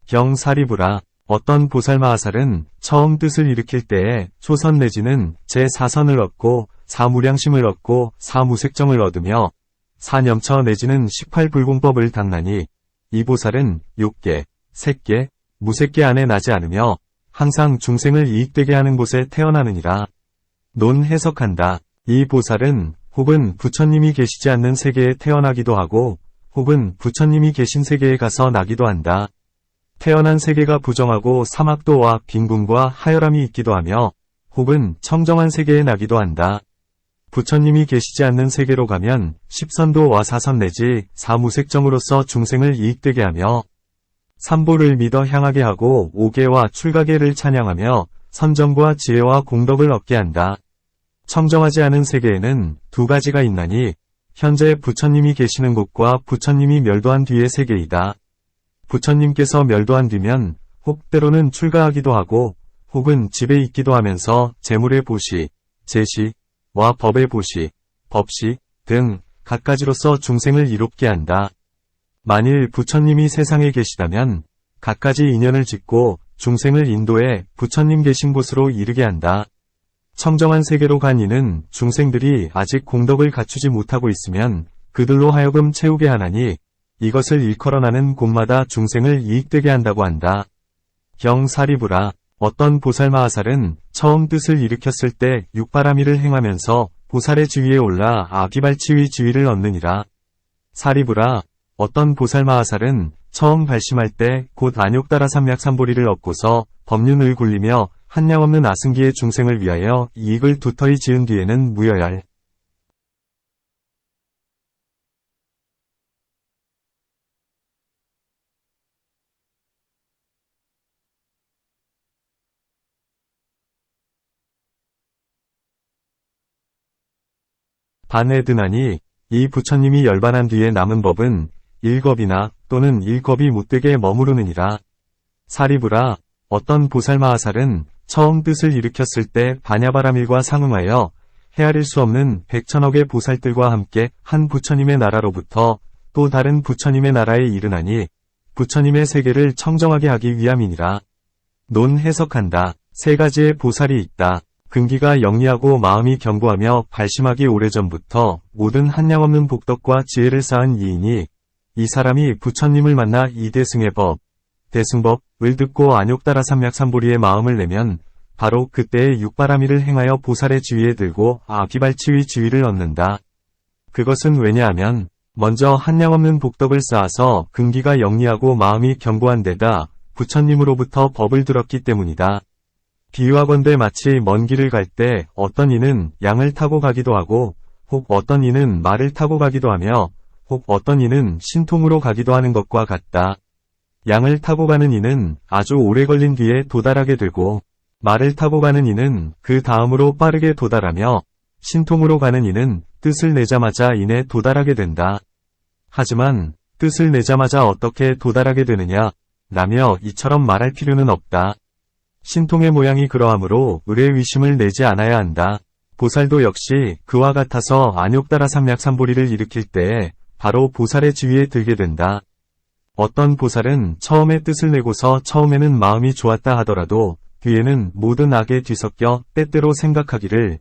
경사리부라. 어떤 보살마하살은 처음 뜻을 일으킬 때에 초선 내지는 제4선을 얻고 사무량심을 얻고 사무색정을 얻으며 사념처 내지는 18불공법을 닦나니 이 보살은 욕계, 색계, 무색계 안에 나지 않으며 항상 중생을 이익되게 하는 곳에 태어나느니라. 논 해석한다. 이 보살은 혹은 부처님이 계시지 않는 세계에 태어나기도 하고 혹은 부처님이 계신 세계에 가서 나기도 한다. 태어난 세계가 부정하고 사막도와 빈궁과 하열함이 있기도 하며 혹은 청정한 세계에 나기도 한다. 부처님이 계시지 않는 세계로 가면 십선도와 사선 내지 사무색정으로서 중생을 이익되게 하며 삼보를 믿어 향하게 하고 오계와 출가계를 찬양하며 선정과 지혜와 공덕을 얻게 한다. 청정하지 않은 세계에는 두 가지가 있나니 현재 부처님이 계시는 곳과 부처님이 멸도한 뒤의 세계이다. 부처님께서 멸도한 뒤면 혹 때로는 출가하기도 하고 혹은 집에 있기도 하면서 재물의 보시, 제시와 법의 보시, 법시 등 갖가지로서 중생을 이롭게 한다. 만일 부처님이 세상에 계시다면 갖가지 인연을 짓고 중생을 인도해 부처님 계신 곳으로 이르게 한다. 청정한 세계로 간 이는 중생들이 아직 공덕을 갖추지 못하고 있으면 그들로 하여금 채우게 하나니 이것을 일컬어나는 곳마다 중생을 이익되게 한다고 한다. 경사리부라. 어떤 보살마하살은 처음 뜻을 일으켰을 때 육바라미를 행하면서 보살의 지위에 올라 아기발치의 지위를 얻느니라. 사리부라. 어떤 보살마하살은 처음 발심할 때 곧 안욕따라 삼맥삼보리를 얻고서 법륜을 굴리며 한량없는 아승기의 중생을 위하여 이익을 두터이 지은 뒤에는 무여열. 반해드나니 이 부처님이 열반한 뒤에 남은 법은 일겁이나 또는 일겁이 못되게 머무르느니라. 사리부라. 어떤 보살마하살은 처음 뜻을 일으켰을 때 반야바라밀과 상응하여 헤아릴 수 없는 백천억의 보살들과 함께 한 부처님의 나라로부터 또 다른 부처님의 나라에 이르나니 부처님의 세계를 청정하게 하기 위함이니라. 논 해석한다. 세 가지의 보살이 있다. 근기가 영리하고 마음이 견고하며 발심하기 오래전부터 모든 한량없는 복덕과 지혜를 쌓은 이인이 이 사람이 부처님을 만나 이 대승의 법, 대승법을 듣고 안욕따라 삼맥삼보리의 마음을 내면 바로 그때의 육바라미를 행하여 보살의 지위에 들고 아기발치의 지위를 얻는다. 그것은 왜냐하면 먼저 한량없는 복덕을 쌓아서 근기가 영리하고 마음이 견고한 데다 부처님으로부터 법을 들었기 때문이다. 비유하건대 마치 먼 길을 갈 때 어떤 이는 양을 타고 가기도 하고 혹 어떤 이는 말을 타고 가기도 하며 혹 어떤 이는 신통으로 가기도 하는 것과 같다. 양을 타고 가는 이는 아주 오래 걸린 뒤에 도달하게 되고 말을 타고 가는 이는 그 다음으로 빠르게 도달하며 신통으로 가는 이는 뜻을 내자마자 이내 도달하게 된다. 하지만 뜻을 내자마자 어떻게 도달하게 되느냐 라며 이처럼 말할 필요는 없다. 신통의 모양이 그러하므로 의뢰의심을 내지 않아야 한다. 보살도 역시 그와 같아서 안욕따라 삼맥삼보리를 일으킬 때에 바로 보살의 지위에 들게 된다. 어떤 보살은 처음에 뜻을 내고서 처음에는 마음이 좋았다 하더라도 뒤에는 모든 악에 뒤섞여 때때로 생각하기를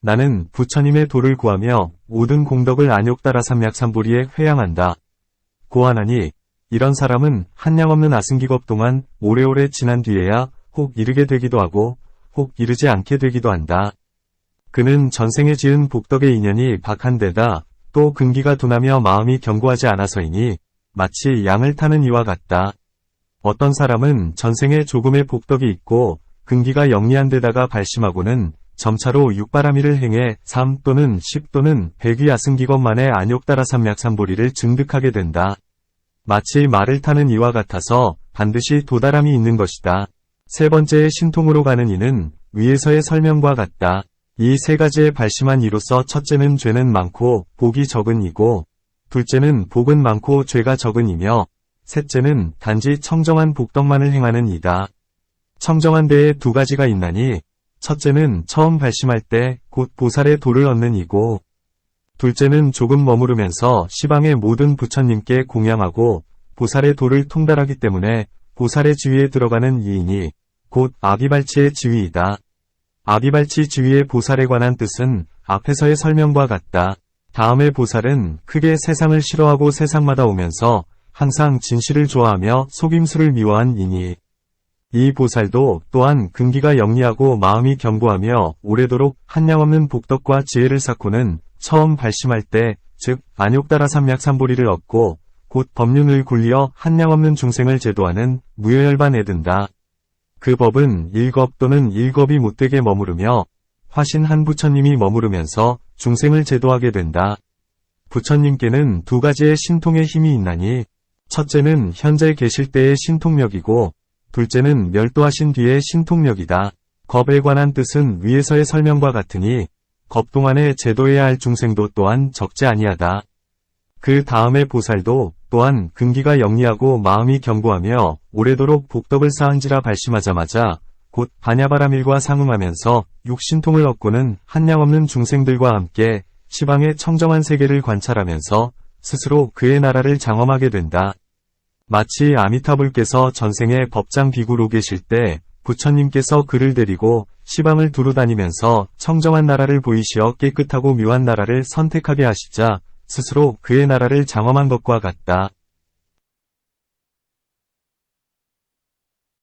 나는 부처님의 도를 구하며 모든 공덕을 안욕따라 삼맥삼보리에 회양한다. 고하나니 이런 사람은 한량없는 아승기겁 동안 오래오래 지난 뒤에야 혹 이르게 되기도 하고 혹 이르지 않게 되기도 한다. 그는 전생에 지은 복덕의 인연이 박한 데다 또 근기가 둔하며 마음이 견고하지 않아서이니 마치 양을 타는 이와 같다. 어떤 사람은 전생에 조금의 복덕이 있고 근기가 영리한 데다가 발심하고는 점차로 육바라미를 행해 3 또는 10 또는 100위 아승기겁 만에 안욕따라 삼맥삼보리를 증득하게 된다. 마치 말을 타는 이와 같아서 반드시 도달함이 있는 것이다. 세 번째의 신통으로 가는 이는 위에서의 설명과 같다. 이 세 가지의 발심한 이로서 첫째는 죄는 많고 복이 적은 이고 둘째는 복은 많고 죄가 적은 이며 셋째는 단지 청정한 복덕만을 행하는 이다. 청정한 데에 두 가지가 있나니 첫째는 처음 발심할 때 곧 보살의 도를 얻는 이고 둘째는 조금 머무르면서 시방의 모든 부처님께 공양하고 보살의 도를 통달하기 때문에 보살의 지위에 들어가는 이인이 곧 아비발치의 지위이다. 아비발치 지위의 보살에 관한 뜻은 앞에서의 설명과 같다. 다음의 보살은 크게 세상을 싫어하고 세상마다 오면서 항상 진실을 좋아하며 속임수를 미워한 이니 이 보살도 또한 근기가 영리하고 마음이 견고하며 오래도록 한량없는 복덕과 지혜를 쌓고는 처음 발심할 때 즉 안욕따라 삼맥삼보리를 얻고 곧 법륜을 굴리어 한량없는 중생을 제도하는 무여열반에 든다. 그 법은 일겁 또는 일겁이 못되게 머무르며 화신 한 부처님이 머무르면서 중생을 제도하게 된다. 부처님께는 두 가지의 신통의 힘이 있나니 첫째는 현재 계실 때의 신통력이고, 둘째는 멸도하신 뒤의 신통력이다. 겁에 관한 뜻은 위에서의 설명과 같으니, 겁 동안에 제도해야 할 중생도 또한 적지 아니하다. 그 다음에 보살도 또한 근기가 영리하고 마음이 견고하며 오래도록 복덕을 쌓은지라 발심하자마자 곧 반야바라밀과 상응하면서 육신통을 얻고는 한량없는 중생들과 함께 시방의 청정한 세계를 관찰하면서 스스로 그의 나라를 장엄하게 된다. 마치 아미타불께서 전생에 법장 비구로 계실 때 부처님께서 그를 데리고 시방을 두루 다니면서 청정한 나라를 보이시어 깨끗하고 묘한 나라를 선택하게 하시자 스스로 그의 나라를 장엄한 것과 같다.